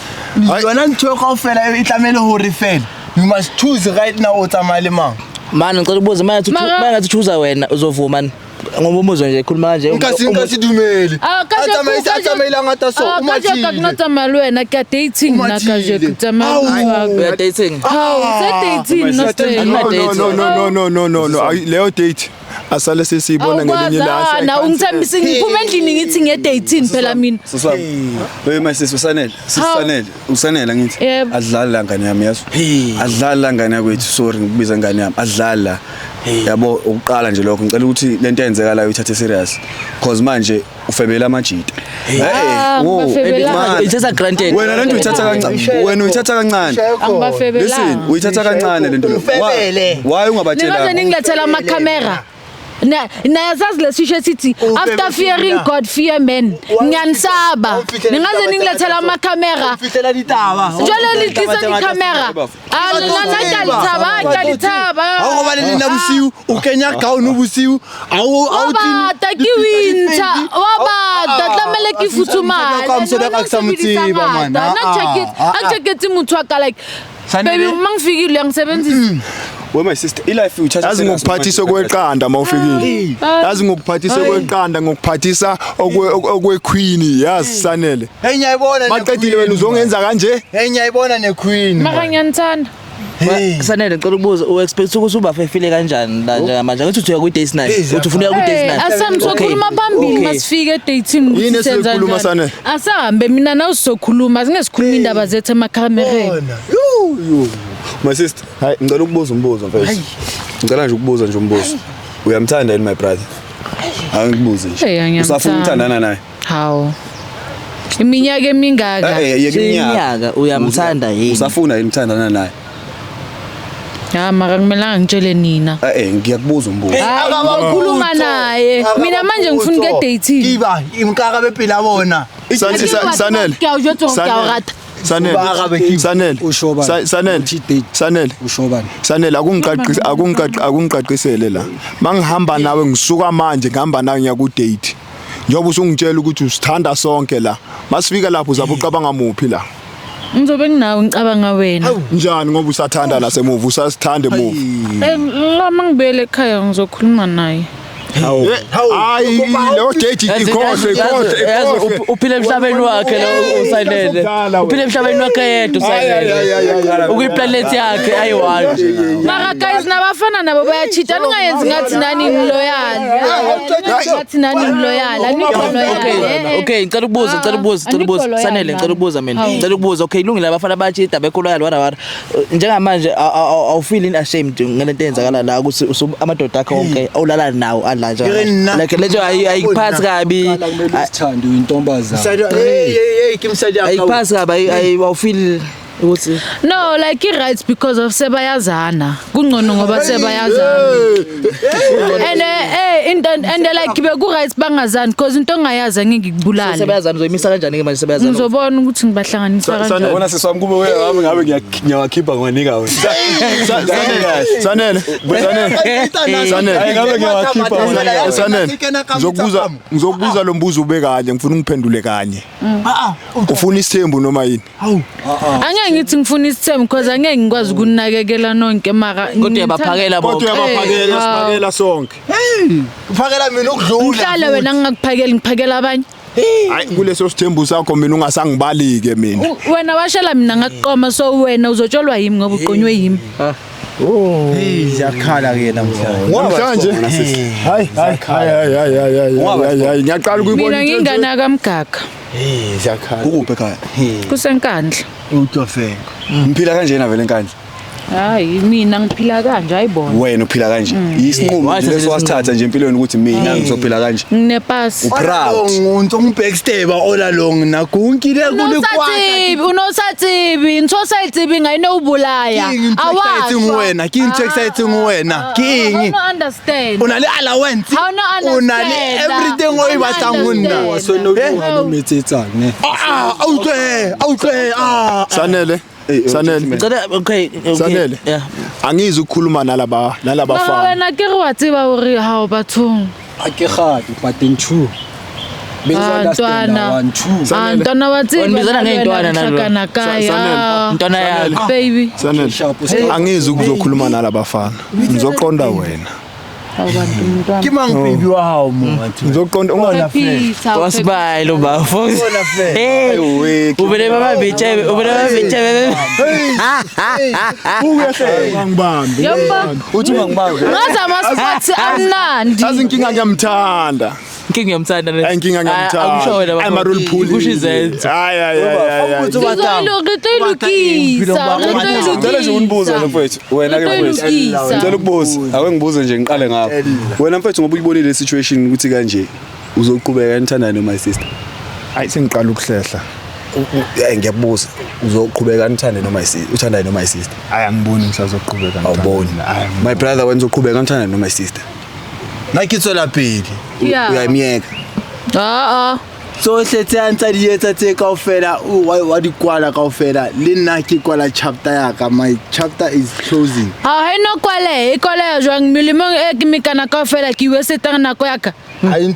yona ntho kaofela e tlamele hore fela. You must choose right now o tsamaya le mang. Man ngicela ubuze mangathi choose wena uzovuma mani. Ngoba umuzwe nje khuluma kanje. Ngasi dumeli. Atsamela ngata so umathi. Ka kunatsamaya le wena ka dating na ka je kutsamaya. We dating. How? Dating no. Leyo date asale sesibona ngelinye la. Na ungithambisa ngiphuma endlini ngithi nge-18 phela mina. Wey masisi usanela ngithi adlala ngane yami yaso. Adlala ngane yakwethu sorry ngikubiza ngane yami adlala. Yabo ukuqala nje lokho ngicela ukuthi lento eyenzeka la uyithathe serious because manje ufebela amajita. It's granted. Wena lento uyithatha kancane. Listen uyithatha kancane lento lo. Why ungabatshela? Ningaze ningilethela ama-camera. Nayazazi lesisho sithi after fearing God fear men. Ngiyanisaba. Ningaze ningilethela ama-camera. Fitela ditaba. Njalo litlisa di-camera. Ngalithaba. Ngoba lena busiu ukenya gown ubusiu Wabata ke winter. Wabata tlamele ke futhumala. Jacket muthu aka like baby mangifikile ngisebenzisa. We my sister ilife uthatha yazi ngokuphathisa kweqanda mawufikile yazi ngokuphathisa kweqanda ngokuphathisa okwequeen yazi Sanele hey ngiyayibona maqedile wena uzongenza kanje hey ngiyayibona nequeen mara ngiyanithanda Sanele ngicela ukubuza u-expect ukuthi uba fefile kanjani la njengamanje ngathi uya ku days night uthi ufuna ku days night asamsokhuluma phambili masifike dating yini esikhuluma Sanele asahambe mina nawe sizokhuluma singesikhuluma indaba zethu emacamereni my sister hayi ngicela ukubuza umbuzo mfethu ngicela nje ukubuza nje umbuzo uyamthanda yini my brother angikubuze nje usafuna ukuthandana naye hawo iminyaka emingaka iminyaka uyamthanda yini usafuna yini ukuthandana naye mara kumele ngitshele nina ngiyakubuza umbuzo akakhuluma naye mina manje ngifuna ke dating iba imkaka bephila bona Sanele Sanele akungiqaqisele la mangihamba nawe ngisuka manje ngihamba nawe ngiya ku date njoba usungitshela ukuthi usithanda sonke la masifika lapho uzapho ucabanga muphi la ngizobe nginawe ngicabanga wena njani ngoba usathanda la semuva usasithande move la mangibele ekhaya ngizokhuluma naye hayi lo date ikhohle uphile emhlabeni wakhe lo uSanele uphile emhlabeni wakhe yedwa uSanele ukuyiplanet yakhe ayiwani mara guys nabafana nabo bayachita ningayenzi ngathi nani loyal ngathi nani loyal okay ngicela ukubuza Sanele ngicela ukubuza mina ngicela ukubuza okay ilungile abafana bayachita bekho loyal wara njengamanje awufeel ashamed ngalento eyenzakala la ukuthi amadoda akhe wonke awulala nawo like lejo ayiphathi kabi ayithanda uyintombazana ayiphathi kabi ayifeel ukuthi no like it rights because of sebayazana kungcono ngoba sebayazana and like beku rights bangazani because into ongayazi ngeke ngikubulala sebayazana uzoyimisa kanjani ke manje sebayazana ngizobona ukuthi ngibahlanganisa kanjani wona seswami kube wewe ngabe ngiyawakhipha ngonika wena Sanele ngabe ngiyawakhipha Sanele ngizokubuza lo mbuzo ube kanye ngifuna ungiphendule kanye ufuna isithembu noma yini angeke ngithi ngifuna isithembu because angeke ngikwazi ukunakekela nonke mara kodwa yabaphakela bonke siphakela sonke uphakela mina ukudlula uhlale wena ngingakuphakela ngiphakela abanye hayi kuleso sithembu sakho mina ungasangibalike mina wena washela mina ngakuqoma so wena uzotsholwa yimi ngoba uqonywe yimi yakhala ke namhlanje hayi ngiyaqala ukuyibona mina ngingana kamgaga yakhala ukuphi ekhaya kusenkandla utofenga mphila kanje na vele enkandla hayi mina ngiphila kanje ayibona wena uphila kanje isinqumo leso wasithatha nje empilweni ukuthi mina ngizophila kanje nginepasi proud backstab ola long nakunkile kulikwakhe unosatsibi ntsosayitsibi ngayinobulaya awazi wena king exciting wena king understand unale allowance unale everything oyibahlanguna wasenonometsetsane awuhle Sanele okay Sanele angizwe ukukhuluma nalaba fana wena ke re wa tseba hore ha o bathong ake khadi but in two Ntwana wa tseba Ngibizana ngentwana nalo. kaya. Ntwana yakho. Baby. Angizi ukuzokhuluma nalabafana ngizoqonda wena Ke mang baby wa hao mo? ngizoqonda ungona Wasibaya lo bafo. Ubele mama bichebe, ubele mama bichebe. ngibambe Yamba. uthi ungangibambe Ngaza masports amnandi. yazi inkinga ngiyamthanda Inkinga yomthanda le. inkinga ngiyamthanda Akusho wena bafo. I'm a rule police Kusho izenzo. hayi Ngicela nje unibuze lo mfethu wena ke mfethu ngicela ukubuza awengibuze nje ngiqale ngapho wena mfethu ngoba uyibonile situation ukuthi kanje uzoqhubeka nithandana no my sister hayi sengiqala ukuhlehla ngiyakubuza uzoqhubeka nithande no my sister uthandane no my sister hayi angiboni ngisazoqhubeka awuboni my brother wenza uqhubeka nithandane no my sister nakitswela pele uyayimiyeka So hletse antsa di etsa tse kaofela wa di kwala kaofela le nna ke kwala chapter ya ka my chapter is closing Ha no kwale jwang milimong e ke mekana kaofela ke we setang nako ya ka.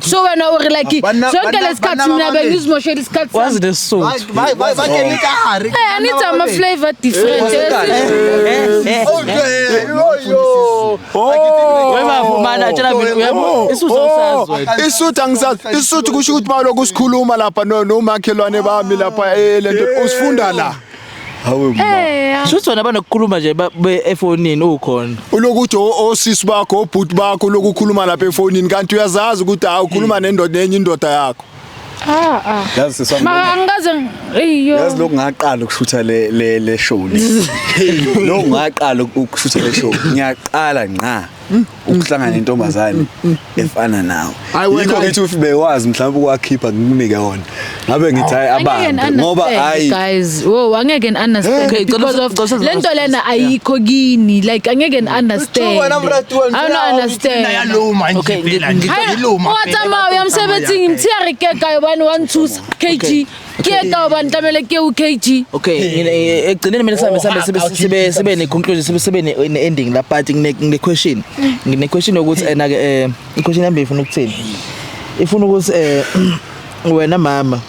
So wena o re like zonke lesikhathi mina bengizimoshe lesikhathi. Was the salt? ba ke ka hare I need some flavor different. Wema fumana tshela mina isuzosazwe. isuthu angisazi isuthu kusho ukuthi mawuloko usikhuluma lapha nomakhelwane bami lapha lento usifunda la Shuthi wena banokukhuluma nje efonini ukhona. ulokuthi osisi bakho obhuti bakho uloku ukhuluma lapha efonini kanti uyazazi ukuthi awukhuluma nendoda enye indoda yakho yazi sesami Ma angaze iyo. yazi lokho ngaqala ukushutha le show le lo ngaqala ukushutha le show ngiyaqala nqa ukuhlangana nentombazane efana nawe yikho ngithi ubewazi mhlawumbe ukwakhipha ngikunike yona ngabe ngithi hayi abantu ngoba hayi guys angeke understand because of lento lena ayikho kini like angeke understand I don't understand Okay, Watsama uyamsebenzi ngimthiya rekeka yobani 12 kg keka ubani tamele ke u-kg. Okay, egcineni mina sibe ne-conclusion sibe ne-ending la but ngine-question. Ngine-question ukuthi ke i-question yami ifuna ukuthini? Ifuna ukuthi wena mama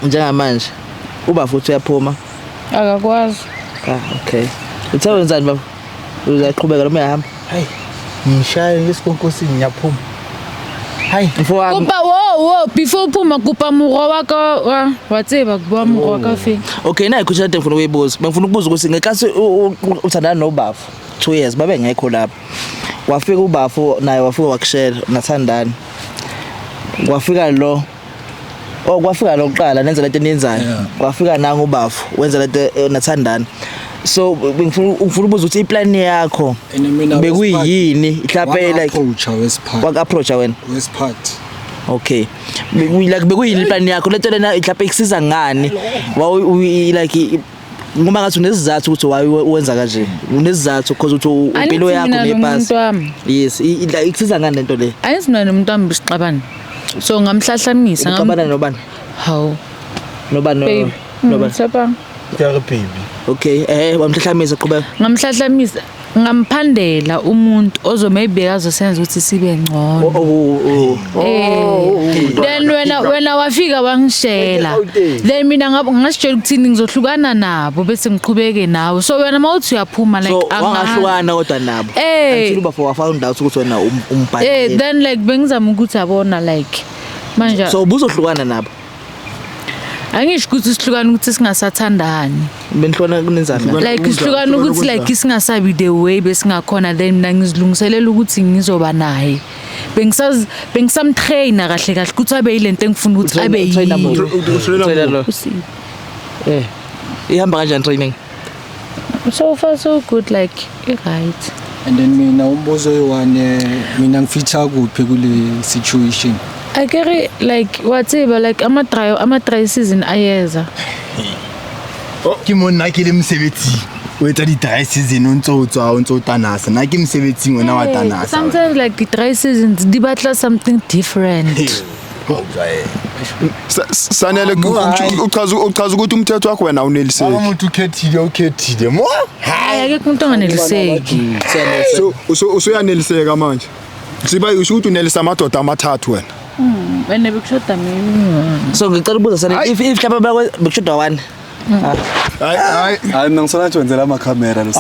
njengamanje uba futhi uyaphuma? Akakwazi. Okay. Uthe wenzani baba? Uzaqhubeka noma uyahamba? hayi ngishaya ngesikhonkosini ngiyaphuma hayi Mfowami. Kupa wo before uphuma kupa murwa waka watseba kuba murwa ka fe. Okay, na ikhutshela into ngifuna ukuyibuza. Ngifuna ukubuza ukuthi ngekasi uthandana nobafu 2 years babe ngekho lapha. Wafika ubafu naye wafika wakushela nathandana. Kwafika lo kwafika lo kuqala nenza lento eniyenzayo. Wafika nanga ubafu wenza lento nathandana. So ngifuna ukubuza ukuthi iplan yakho bekuyini mhlawumbe like approach wena wesiphathi okay like bekuyini plan yakho lento lena mhlawumbe ikusiza ngani like ngoba ngathi unesizathu ukuthi wenza kanje unesizathu because uthi impilo yakho nepasi yes ikusiza ngani lento le ayizina nomuntu wami bisiqabana so ngamhlahlamisa ngabana nobani hawo nobani Sapa baby okay wamhlahlamisa qhubeka ngamhlahlamisa ngamphandela umuntu ozomeyibeka azosenza ukuthi sibe ngcono then wena wafika wangishela then mina ngasitshela ukuthini ngizohlukana nabo bese ngiqhubeke nawe so wena mawuthi uyaphuma like angahlukana kodwa nabo until uba for found out ukuthi wena umbhadela then like bengizama ukuthi abona like manje so ubuzohlukana nabo angisho ukuthi sihlukana ukuthi singasathandani benihlona kunenzani like sihlukana ukuthi like singasabi the way besingakhona then mina ngizilungiselela ukuthi ngizoba naye bengisamtrainer kahle ukuthi abe yilento engifuna ukuthi abe yilo ihamba kanjani training so far so good like right and then mina umbuzo oyiwane mina ngifitha kuphi kule situation I carry like whatever like ama dry season ayeza ke monna ke le mosebetsi o etsa di dry season o ntso tanasa na ke mosebetsi ngwana wa tanasa sometimes like dry seasons di batla something different sanele uchaza ukuthi umthetho wakho wena uneliseki umuntu ukhethile mo hayi akekho umuntu onganeliseki so usuyaneliseka manje siba usho ukuthi unelisa amadoda amathathu wena wena bekushoda mina So ngicela ukubuza sana if mhlawumbe bekushoda one. Hayi mina ngisona wenzela ama camera lo.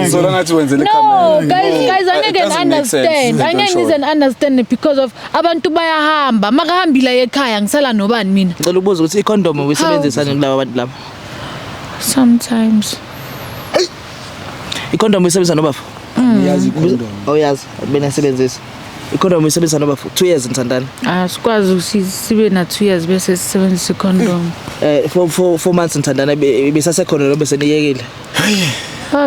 Ngisona ngathi wenzela No, guys, angeke understand. Angeke understand because of abantu bayahamba. Makahambila ekhaya ngisala nobani mina. Ngicela ukubuza ukuthi icondom uyisebenzisa kulabo abantu laba. Sometimes. Icondom uyisebenzisa nobafu? Yazi icondom. Yazi, benasebenzisa. Icondom uyisebenzisa nobafu 2 years ntsandana. Sikwazi ukuthi sibe na 2 years bese sisebenzisa icondom. For 4 months ntsandana besasekhona lo bese niyekile.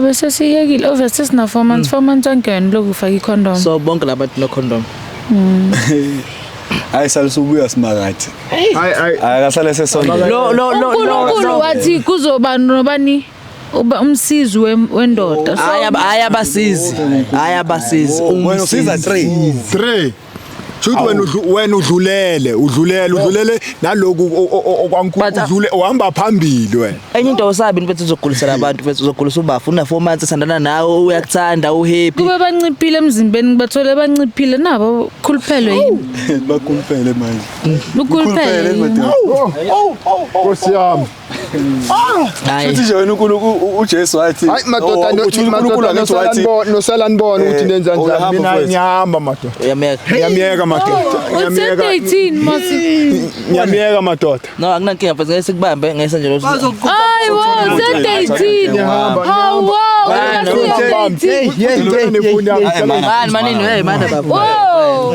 Bese siyekile obviously sina 4 months. 4 months angene lokufaka icondom. So bonke labantu no condom. Hayi salisubuya simakathi. Hayi akasale sesonke. Unkulunkulu wathi kuzoba nobani umsizi wendoda. Ayabasizi. Wena usiza 3. Shuthi wena udlulele naloku okwankudlule uhamba phambili wena. Enye into osabi mfethu uzogulisela abantu mfethu uzogulisa ubafu una 4 months sandana nawe uyakuthanda uhappy. Kube banciphile emzimbeni bathole banciphile nabo khuluphele yini? Bakhuluphele manje. Ukhuluphele. Nkosi yami. Futhi nje wena uJesu wathi hayi madoda nosala nibona ukuthi nenza njani mina ngiyahamba madoda. Ngiyamiyeka madoda. Ngiyamiyeka 18 masi. Ngiyamiyeka madoda. No akunankinga mfethu ngeke sikubambe ngeke nje lo. Hayi wo 18. Hawu wo. Manini hey manda baba.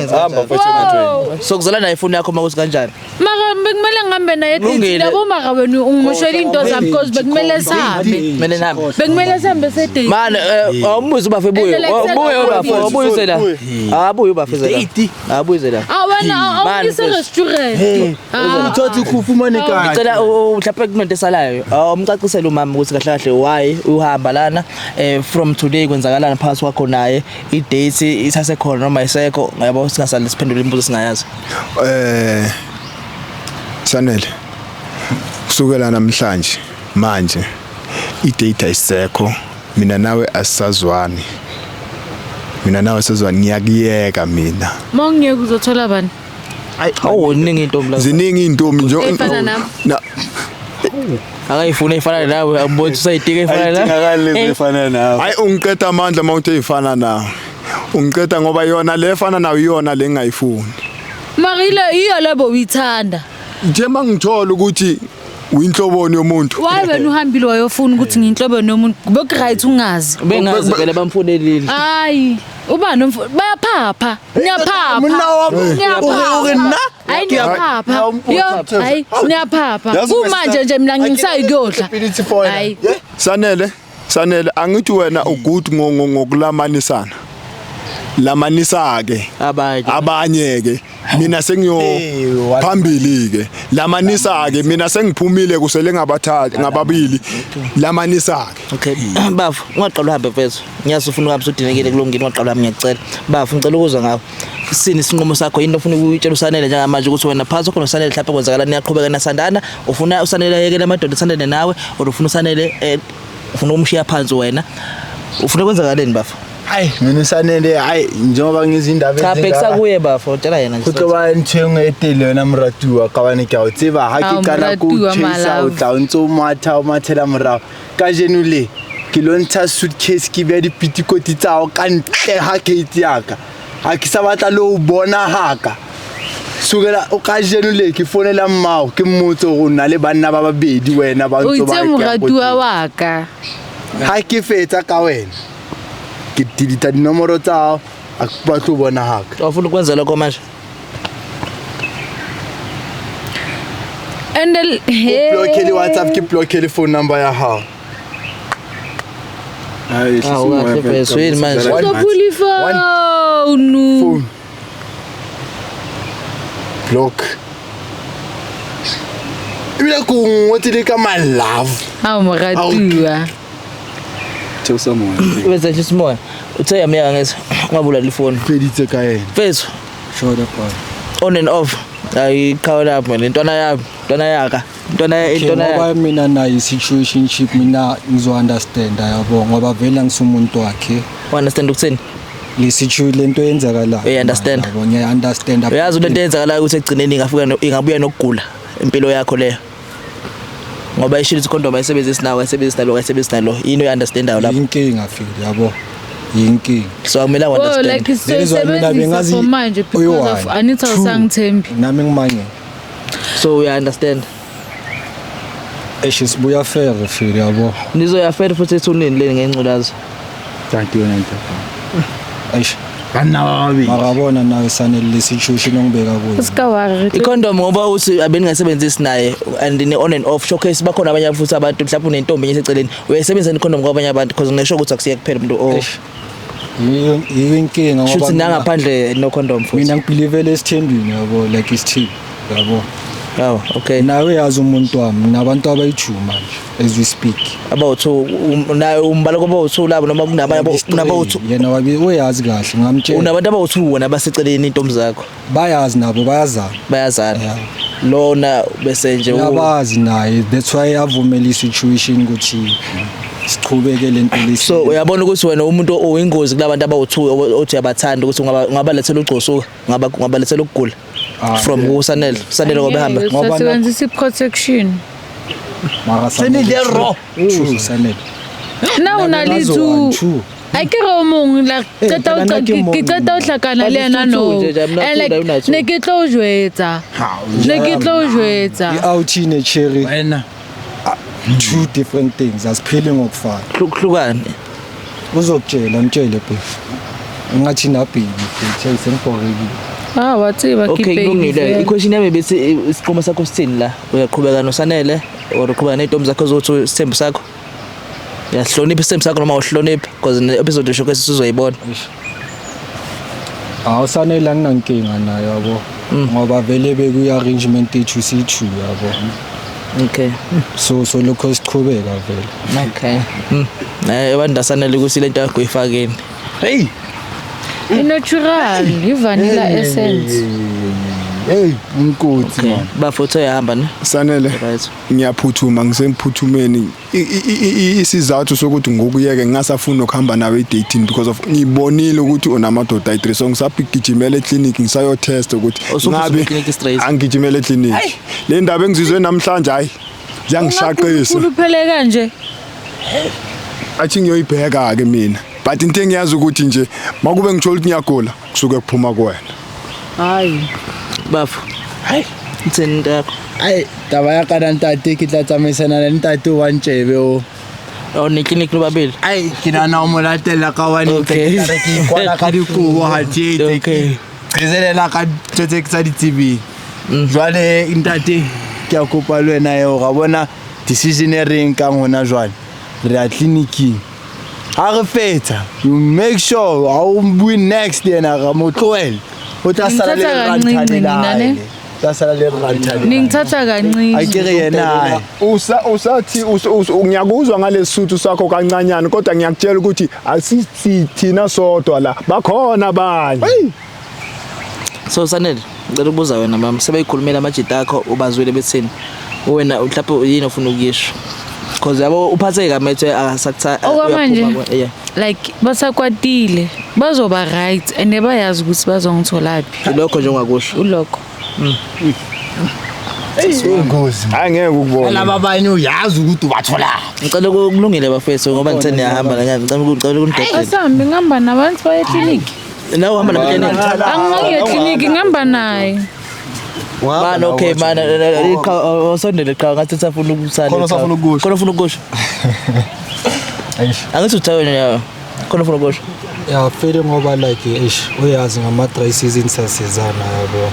hamba mfethu ematweni. Sokuzala nayo ifoni yakho makusi kanjani? Mara bekumele ngihambe naye edate labo mara wena ungimoshela into zami because bekumele sahambe. Kumele nami. Bekumele sihambe sedate. Man awumuzi ubafe buyo. Buyo ubafe, buyo zela. Abuyo ubafe zela. Abuyo zela. Wena awungise restaurant. Uthothi ukhufu manje kahle. Ngicela mhlawumbe kunento esalayo. Umcacisele umama ukuthi kahle kahle why uhamba lana from today kwenzakalana phakathi kwakho naye i-date isase khona noma isekho ngiyabo singasali siphendule imibuzo singayazi. Sanele. Kusukela namhlanje manje i-date ayisekho mina nawe asazwani. Mina nawe asazwani ngiyakuyeka mina. Mongiyeke uzothola bani? Awuningi intombi la. Ziningi intombi nje. Efana nami. Akayifuna ifana nawe amboni usayitika ifana la. Ngakale efana nawe. Hayi ungiqeda amandla mawuthe ifana nawe. Ungiqeda ngoba yona le efana nawe iyona lengayifuni. Marile iyo lebo uyithanda. Nje mangithola ukuthi uyinhloboni yomuntu. Why wena uhambile wayofuna ukuthi ngiyinhloboni yomuntu? Kube right ungazi. Bengazi vele bamfunelile. Hayi, ubani bayaphapha. Niyaphapha. Urina? Hayi niyaphapha. Yo, hayi niyaphapha. Kumanje nje mina ngisayikudla. Hayi. Sanele angithi wena ugood ngokulamanisa. Lamanisa ke abanye ke mina sengiyo phambili ke lamanisa ke mina sengiphumile kusele ngabathathu ngababili lamanisa ke. Okay bafu ungaqala uhambe mfethu ngiyazi ufuna uhambe udinekile kulongini ungaqala wami ngiyacela bafu ngicela ukuzwa ngawo sini isinqumo sakho yini ufuna ukuyitshela usanele njengamanje ukuthi wena phakathi khona usanele mhlawumbe kwenzakala niyaqhubeka nasandana ufuna usanele ayekele amadoda asandane nawe ufuna usanele ufuna ukumshiya phansi wena ufuna kwenzakaleni bafu? Hayi mina usanele hayi njengoba ngizindaba cha bhekisa kuye bafo tshela yena nje kutoba nthengo etele yona mratuwa kabane ke o tseba ha ke kana ku chase o tla ntso matha o mathela morao ka jenu le ke lo ntsha suitcase ke bya dipitikoti tsao ka ntle ha gate yaka ha ke sa batla lo bona haka sukela o ka jenu le ke fonela mmao ke mmotso go nna le banna ba babedi wena ba ntso ba ke o itse moratuwa wa ka ha ke fetsa ka wena ke dilita dinomoro tsao ba tlo bona haka ufuna ukwenza lokho manje and blockele WhatsApp ke blockele phone number ya hao Hayi sweet manje uzopuli phone block ibile ku ngotile ka my love hawu moratuwa Tsheusa moya. wenza nje simoya uthe yamiyaka ngithi ngabula ifoni pheditse ka yena mfethu shoda pa on and off ayikhawula lapho lentwana yami ntwana yaka ngoba mina nayi situationship mina ngizo understand yabo ngoba vele ngisumuntu wakhe understand ukuthini lento eyenzakalayo Uyaunderstand? yabo ngiya-understand Uyazi lento eyenzakalayo ukuthi ekugcineni ingabuya nokugula impilo yakho leyo ngoba ishilo condom ayisebenzisi nawe ayisebenzisi nalo yini uyi-understandayo lapho inkinga feel yabo yinkinga so akumele understand like isebenzisa for manje because of Anita usangithembi nami ngimanye so uya-understand sibuya fair feel yabo nizoya fair futhi ethunini leni ngenculaza kanti yona into eish kanawabi makabona nawe sanele le situation ongibeka kuyo usikawari i-condom ngoba uthi abeningasebenzisi naye and ni on and off showcase bakhona abanye futhi abantu mhlawumbe unentombi enye eseceleni uyayisebenzisa i-condom kwabanye abantu because ngisho ukuthi akusiye kuphela umuntu yinkinga ngoba shuthi nangaphandle no condom futhi mina ngibelieve esithembini yabo like isithembi yabo oh okay nawe yazi umuntu wami nabantu abayi2 manje as we speak about naye umbala kwaba u2 labo noma kunabanye u2 yena wabi uyazi kahle ngamtshela unabantu aba-2 wona baseceleni intombi zakho bayazi nabo bayazana lona bese nje uyabazi naye that's why avumela i-situation ukuthi siqhubeke lento lesi so uyabona ukuthi wena umuntu oyingozi kulabantu aba-2 othi uyabathanda ukuthi ungabalethela ugcosuka ungabalethela ukugula from kusanele ngoba ehamba ngoba sisebenzisa i-protection mara sanele na unalithu akere mong la qeta o hlakana le yena no ne ke tlo jwetsa i-out ne-cherry wena 2 different things asiphili ngokufana hlukane uzokutshela mtshele bhe ngathi nabheki bhe sengiborekile watsiba okay kulungile i-question yami bese isiqomo sakho sithini la uyaqhubeka nosanele or uqhubeka ney'ntombi zakho zothi isithembu sakho uyahlonipha isithembu sakho noma uhlonipha because ne-episode showcase sizoyibona awusanele anginankinga nayo yabo ngoba vele bekuyi-arrangement ethu siyi-2 yabo okay so lokho siqhubeka vele okay abantu ndasanele ukuthi le nto yakho uyifakeni hey i-natural i-vanilla essence hey unkothi man bafutho yahamba ne Sanele right ngiyaphuthuma ngisemphuthumeni isizathu sokuthi ngokuyeke ngingasafuni ukuhamba nawe dating because of ngibonile ukuthi unamadoda ayi3 so ngisabigijimela eclinic ngisayo test ukuthi ngabe angigijimela eclinic le ndaba engizizwe namhlanje hayi yangishaqisa uphele kanje athi ngiyoyibheka ke mina but into engiyazi ukuthi nje makube ngithola ukuthi ngiyagula kusuke kuphuma kuwena hayi bafu hayi itseni yakho ai taba ya kana ntate ke tla tsamaisana le ntate wa ntshebe o ne clinic lo babili ai ke nana o molatela ka wani ke ikwana ka dikubo ha tshete okay rezelela ka tshetse tsa di TV jwale ntate ke a kopa le wena yo ga bona decision e reng ka ngona jwale re a clinicing ha re fetsa you make sure how we next yena ga motloel o tla sala le ranthane tasala le ranthane ngithatha kancane ayikere yena usathi ngiyakuzwa ngalesithu sakho kancanyana kodwa ngiyakutshela ukuthi asithina sodwa la bakhona abanye so Sanele ngicela ukubuza wena mama sebeyikhulumela amajita akho ubazwile bethini wena mhlawumbe yini ofuna ukuyisho because yabo uphatheka methe akasakutha okwamanje like basakwatile bazoba right and bayazi ukuthi bazongitholaphi lokho nje ungakusho ulokho ngozi angeke ukubona laba abanye uyazi ukuthi ubathola ngicela kulungile bafethu ngoba ngithe niyahamba la ngicela kunidedele asambe ngihamba nabantu baye clinic nawe uhamba na-clinic angiye clinic ngihamba naye man okay man usondele qha ngathi safuna ukusala Khona safuna ukusho. khona ufuna ukusho angithi uthaweni ya khona ufuna ukusho ya fele ngoba like uyazi ngama-dry season sasizana yabo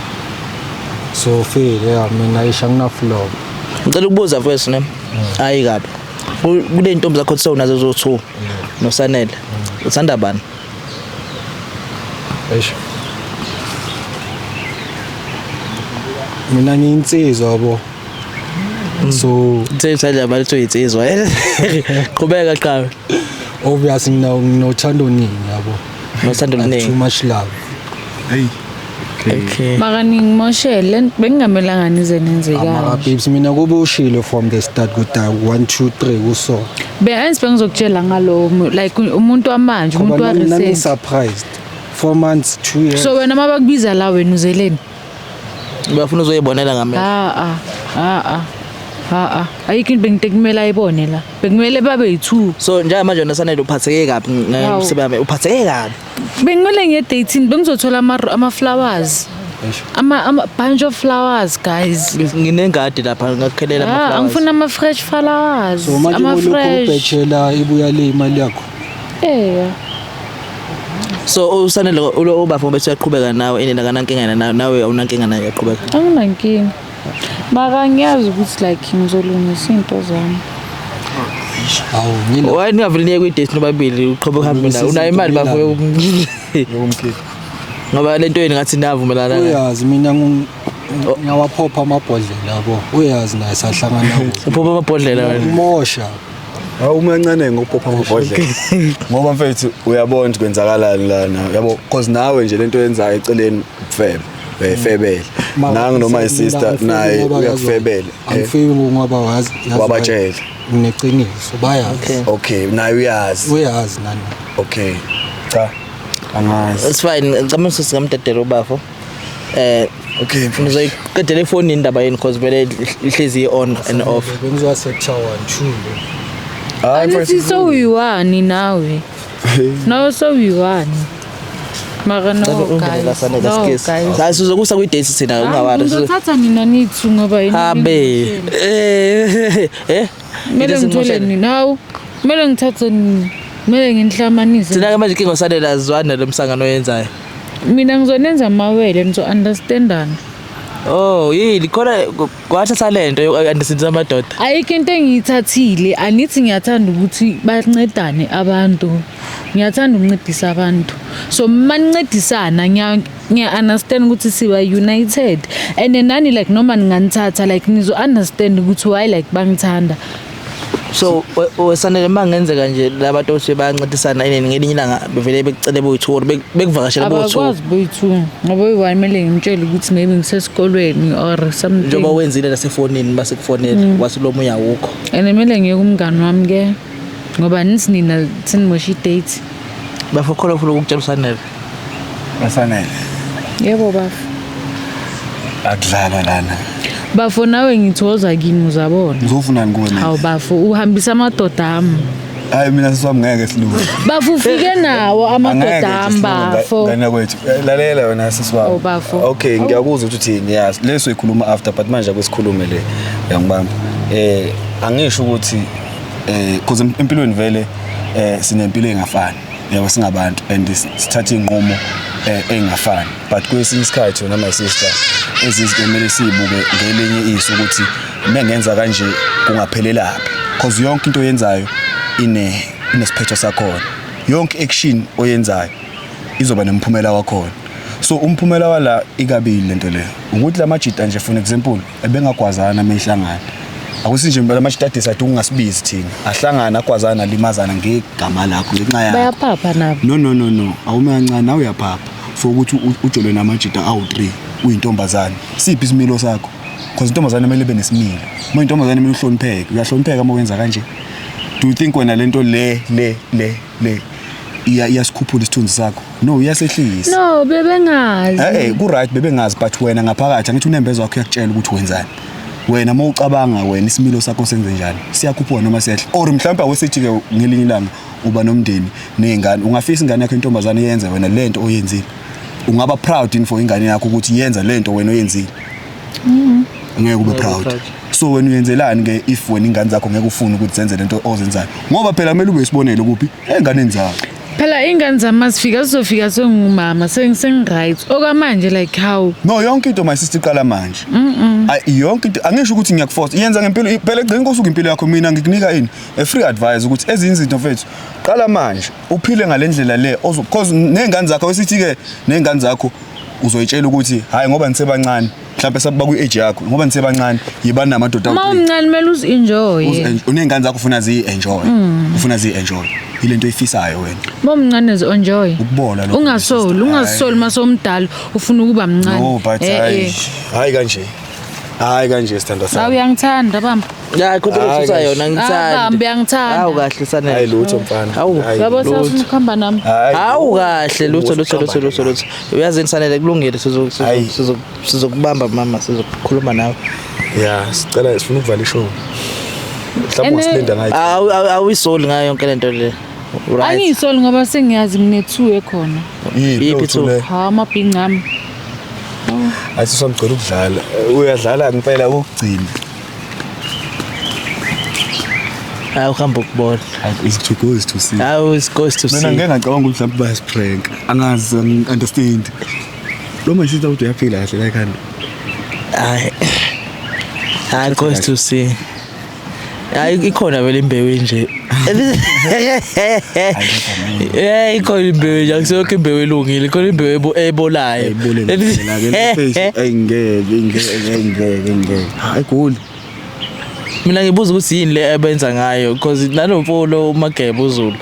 so fele ya mina isha ngina flow ngicela ukubuza first ne hayi kabi kule ntombi zakho tsona zo2 noSanele uthanda bani mina ngiyinsizwa yabo so Thethela abantu itsizwa qhubeka qhawe obviously nginothando ningi yabo nothando too luningi much love okay maka ningimoshele bengingamelanga nize nenze mara kanje babes mina kube ushilo from the start ukuthi 1 2 3 uso bengizokutshela ngalo like umuntu wamanje umuntu wa nami recent surprised 4 months 2 years. So wena mabakubiza la wena uzeleni bafuna uzoyibonela ngamehlo ayikho into bengikumele ayibone la bekumele babe yi2 so njengamanje wena Sanele uphatheke kapi ngomsebenzi uphatheke kabi bengimele nge-18 bengizothola ama-flowers ama bunch of flowers guys nginengadi lapha ngakukhelela ama-flowers angifuna ama-fresh flowers so manje ubetshela ibuya le imali yakho so uSanele ubafo bese uyaqhubeka nawe enena kanankinga nawe awunankinga naye uyaqhubeka anginankinga mara ngiyazi ukuthi like ngizolungisa into zami why ningavile kwi-date nobabili uqhubeka uhambe nawe unayo imali bafo yokumkhipha ngoba lento yini ngathi niyavumelana uyazi mina ngiyawaphopha amabhodlela yabo uyazi naye sahlangana uphopha amabhodlela wena umosha awumancane ngokuphopha amabhodlela ngoba mfethu uyabona ukuthi kwenzakalani lana yabo cause nawe nje lento yenzayo eceleni ukufebe uyayifebela nangu noma isister naye uyakufebela angifeki ngoba wazi wabatshela ngineqiniso bayazi okay naye uyazi nani okay cha angazi it's fine ngicabanga ukuthi singamdedela ubafo okay ngizoyiqedela ifoni indaba yini because vele ihlezi on and off bengizowa sector 1 2 Anisi so uyiwani nawe no so uyiwani mara no guys sizokusa kwi-date thina ungawari ngizothatha nina nithu ngoba yini habe mele ngithole nini hawu mele ngithathe nini mele nginihlanganise thina manje inkinga uSanele azwana lo msangano oyenzayo mina ngizonenza amawele nizo-understandana yini khona kwathatha lento yo-understandisa amadoda ayikho into engiyithathile anithi ngiyathanda ukuthi bancedane abantu ngiyathanda ukuncedisa abantu so manincedisana ngiya-understand ukuthi siba united and nani like noma ninganithatha like nizo-understand ukuthi why like bangithanda so Sanele mangenzeka nje labantu osuke bayancedisana ngelinye ilanga bevele bekucele boyi-2 bekuvakashela boyi-2 abakwazi boyi-2 ngoba oyi-1 mele ngimtshele ukuthi maybe ngisesikolweni or something njengoba wenzile nasefonini basekufonela wathi lo moya awukho and mele ngiyeke umngani wami ke ngoba nithi nina sinimosha i-date bafo khona ufuna ukukutshela uSanele yebo bafo akudlala lana bafo nawe ngithoza kini uzabona ngizofunani kuwe mina hawu bafo uhambisa amadoda ami hayi mina sisiwami ngeke silunge bafo ufike nawo amadoda ami bafo ngana kwethu lalela wena sisiwami bafo okay ngiyakuzwa ukuthi ngiyazi leso ikhuluma after but manje akwesikhulume le uyangibamba angisho ukuthi cause empilweni vele sinempilo engafani yabo singabantu and sithatha inqumo engafani but kwesinye isikhathi wena my sister ezizikumele sibuke ngelinye isu ukuthi mengenza kanje kungaphelelaphi cause yonke into oyenzayo inesiphetho sakhona yonke action oyenzayo izoba nemphumela wakhona so umphumela wala ikabili lento leyo ukuthi lamajita nje for example ebengagwazana mehlangana akusinje impela amajita decide ukungasibizi thina ahlangana akwazana limazana ngegama lakho ngenxa yakho bayaphapha nabo no awumancane nawe uyaphapha for ukuthi ujole namajita awu3 uyintombazane siphi isimilo sakho because intombazane kumele ibe nesimilo uma intombazane kumele uhlonipheke uyahlonipheka uma wenza kanje do you think wena lento le iyasikhuphula isithunzi sakho no iyasehlisa no bebengazi ku right bebengazi but wena ngaphakathi angithi unembeza wakho yakutshela ukuthi wenzani wena mawucabanga wena isimilo sakho senze njani siyakhuphuka noma siyahle or mhlawumbe awesithi ke ngelinye ilanga uba nomndeni nezingane ungafisa ingane yakho intombazane yenze wena lento oyenzile ungaba proud for ingane yakho ukuthi yenza lento wena oyenzile ngeke ube proud so wena uyenzelani ke if wena ingane zakho ngeke ufune ukuthi zenze lento ozenzayo ngoba phela kumele ube isibonelo kuphi enganeni zakho phela ingane zami sifika sizofika sengumama sengiright okwamanje like how no yonke into my sister iqala manje yonke into angisho ukuthi ngiyakuforce yenza ngempilo phela egcina kosuka impilo yakho mina ngikunika ini a free advice ukuthi ezinye izinto mfethu qala manje uphile ngalendlela le cause nengane zakho wesithi ke nengane zakho uzoyitshela ukuthi hayi ngoba nisebancane mhlawumbe sabuba ku-age yakho ngoba nisebancane yiba namadoda uma umncane mele uzi-enjoy unengane zakho ufuna ziyi-enjoy ufuna ziyi-enjoy ilento oyifisayo wena uma umncane zi-enjoy ukubola lo ungasoli uma somdala ufuna ukuba mncane no but hayi kanje Hayi kanje sithanda sami. Uyangithanda bamba. Ya khona ususa yona ngithanda. Bamba uyangithanda. Hawu kahle sanele. Hayi lutho mfana. Hawu yabo sasifuna ukuhamba nami. Hawu kahle lutho. Uyazini sanele kulungile sizokubamba mama sizokukhuluma nawe. Yeah, sicela sifuna ukuvala ishow. Mhlawumbe silinda ngayo. Awuyisoli ngayo yonke lento le. Angisoli ngoba sengiyazi ngine2 ekhona. Yiphi two? Ha amabhingami. Ayisisomgcela ukudlala. Uyadlala ngempela ukugcina. Hawu uhamba ukubona. It's too goes to see. Hawu it's goes to see. Mina ngeke ngicabanga ukuthi mhlawumbe bayasiprank. Angazi understand. Lo manje sithi ukuthi uyaphila kahle la ekhanda. Hayi goes to see. Hayi ikhona vele imbewu nje. Ikhona imbewu nje akusokho imbewu elungile, ikhona imbewu ebolayo. Ngeke. Hayi cool. Mina ngibuza ukuthi yini le abenza ngayo because nanomfolo uMageba uZulu.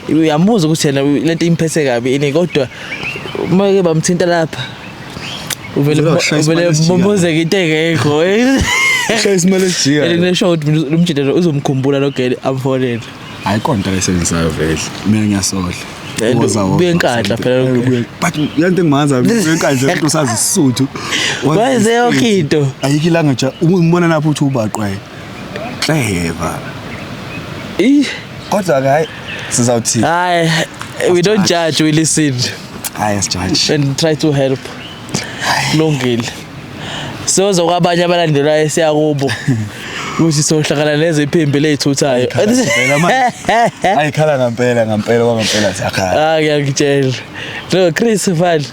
Uyambuza ukuthi yena lento imphethe kabi ini kodwa uma ke bamthinta lapha. Uvele bombozeka into engekho. Isimele sijika. Elinesho ukuthi lo mjidelo uzomkhumbula lo gele amfonela. Hayi konta lesengisayo vele. Mina ngiyasola. Benkandla phela lo. But yanto engimaza benkandla umuntu usazi isisuthu. Wenze yonke into. Ayikho language umbona lapho uthi ubaqwe. Clever. Kodwa hayi sizawuthi. Hayi we don't judge, we listen. Hayi asijudge. And try to help. Kulungile. Sozo kwabanye abalandelayo siyakubo. Ukuthi sohlakana lezi iphimbi lezithuthayo. Ayikhala ngempela kwangempela siyakhala. Ngiyakutshela. No Chris Van.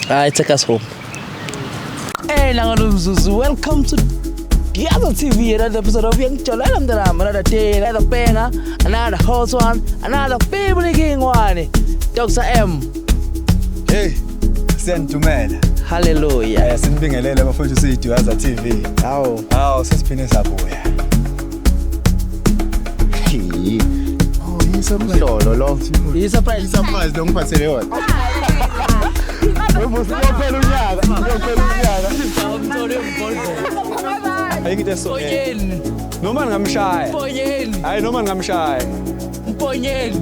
Take us home. Nangalomzuzu, welcome to Diaza TV, another episode of Young Chola. Another day, another banger, another hot one, another favorite king one. Dr. M. Hey, sentumela. Hallelujah. Sinibingelele abafowethu siyiDiaza TV. Hawo sesiphine sabuya. Yisamhlolo lo. Surprise lo ngiphathele yona. Uyophela unyaka. Ayikho so. Noma ngamshaya. Hayi noma ngamshaya. Mponyeni.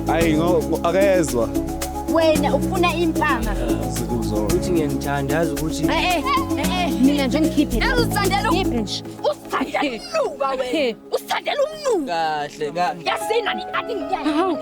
Hayi akezwa. Wena ufuna impama. Uthi ngiyangithanda yazi ukuthi Mina nje ngikhiphe. Uzithandela nje. Usithandela umnuka wena. Usithandela umnuka. kahle Yasina ni athi ngiyazi.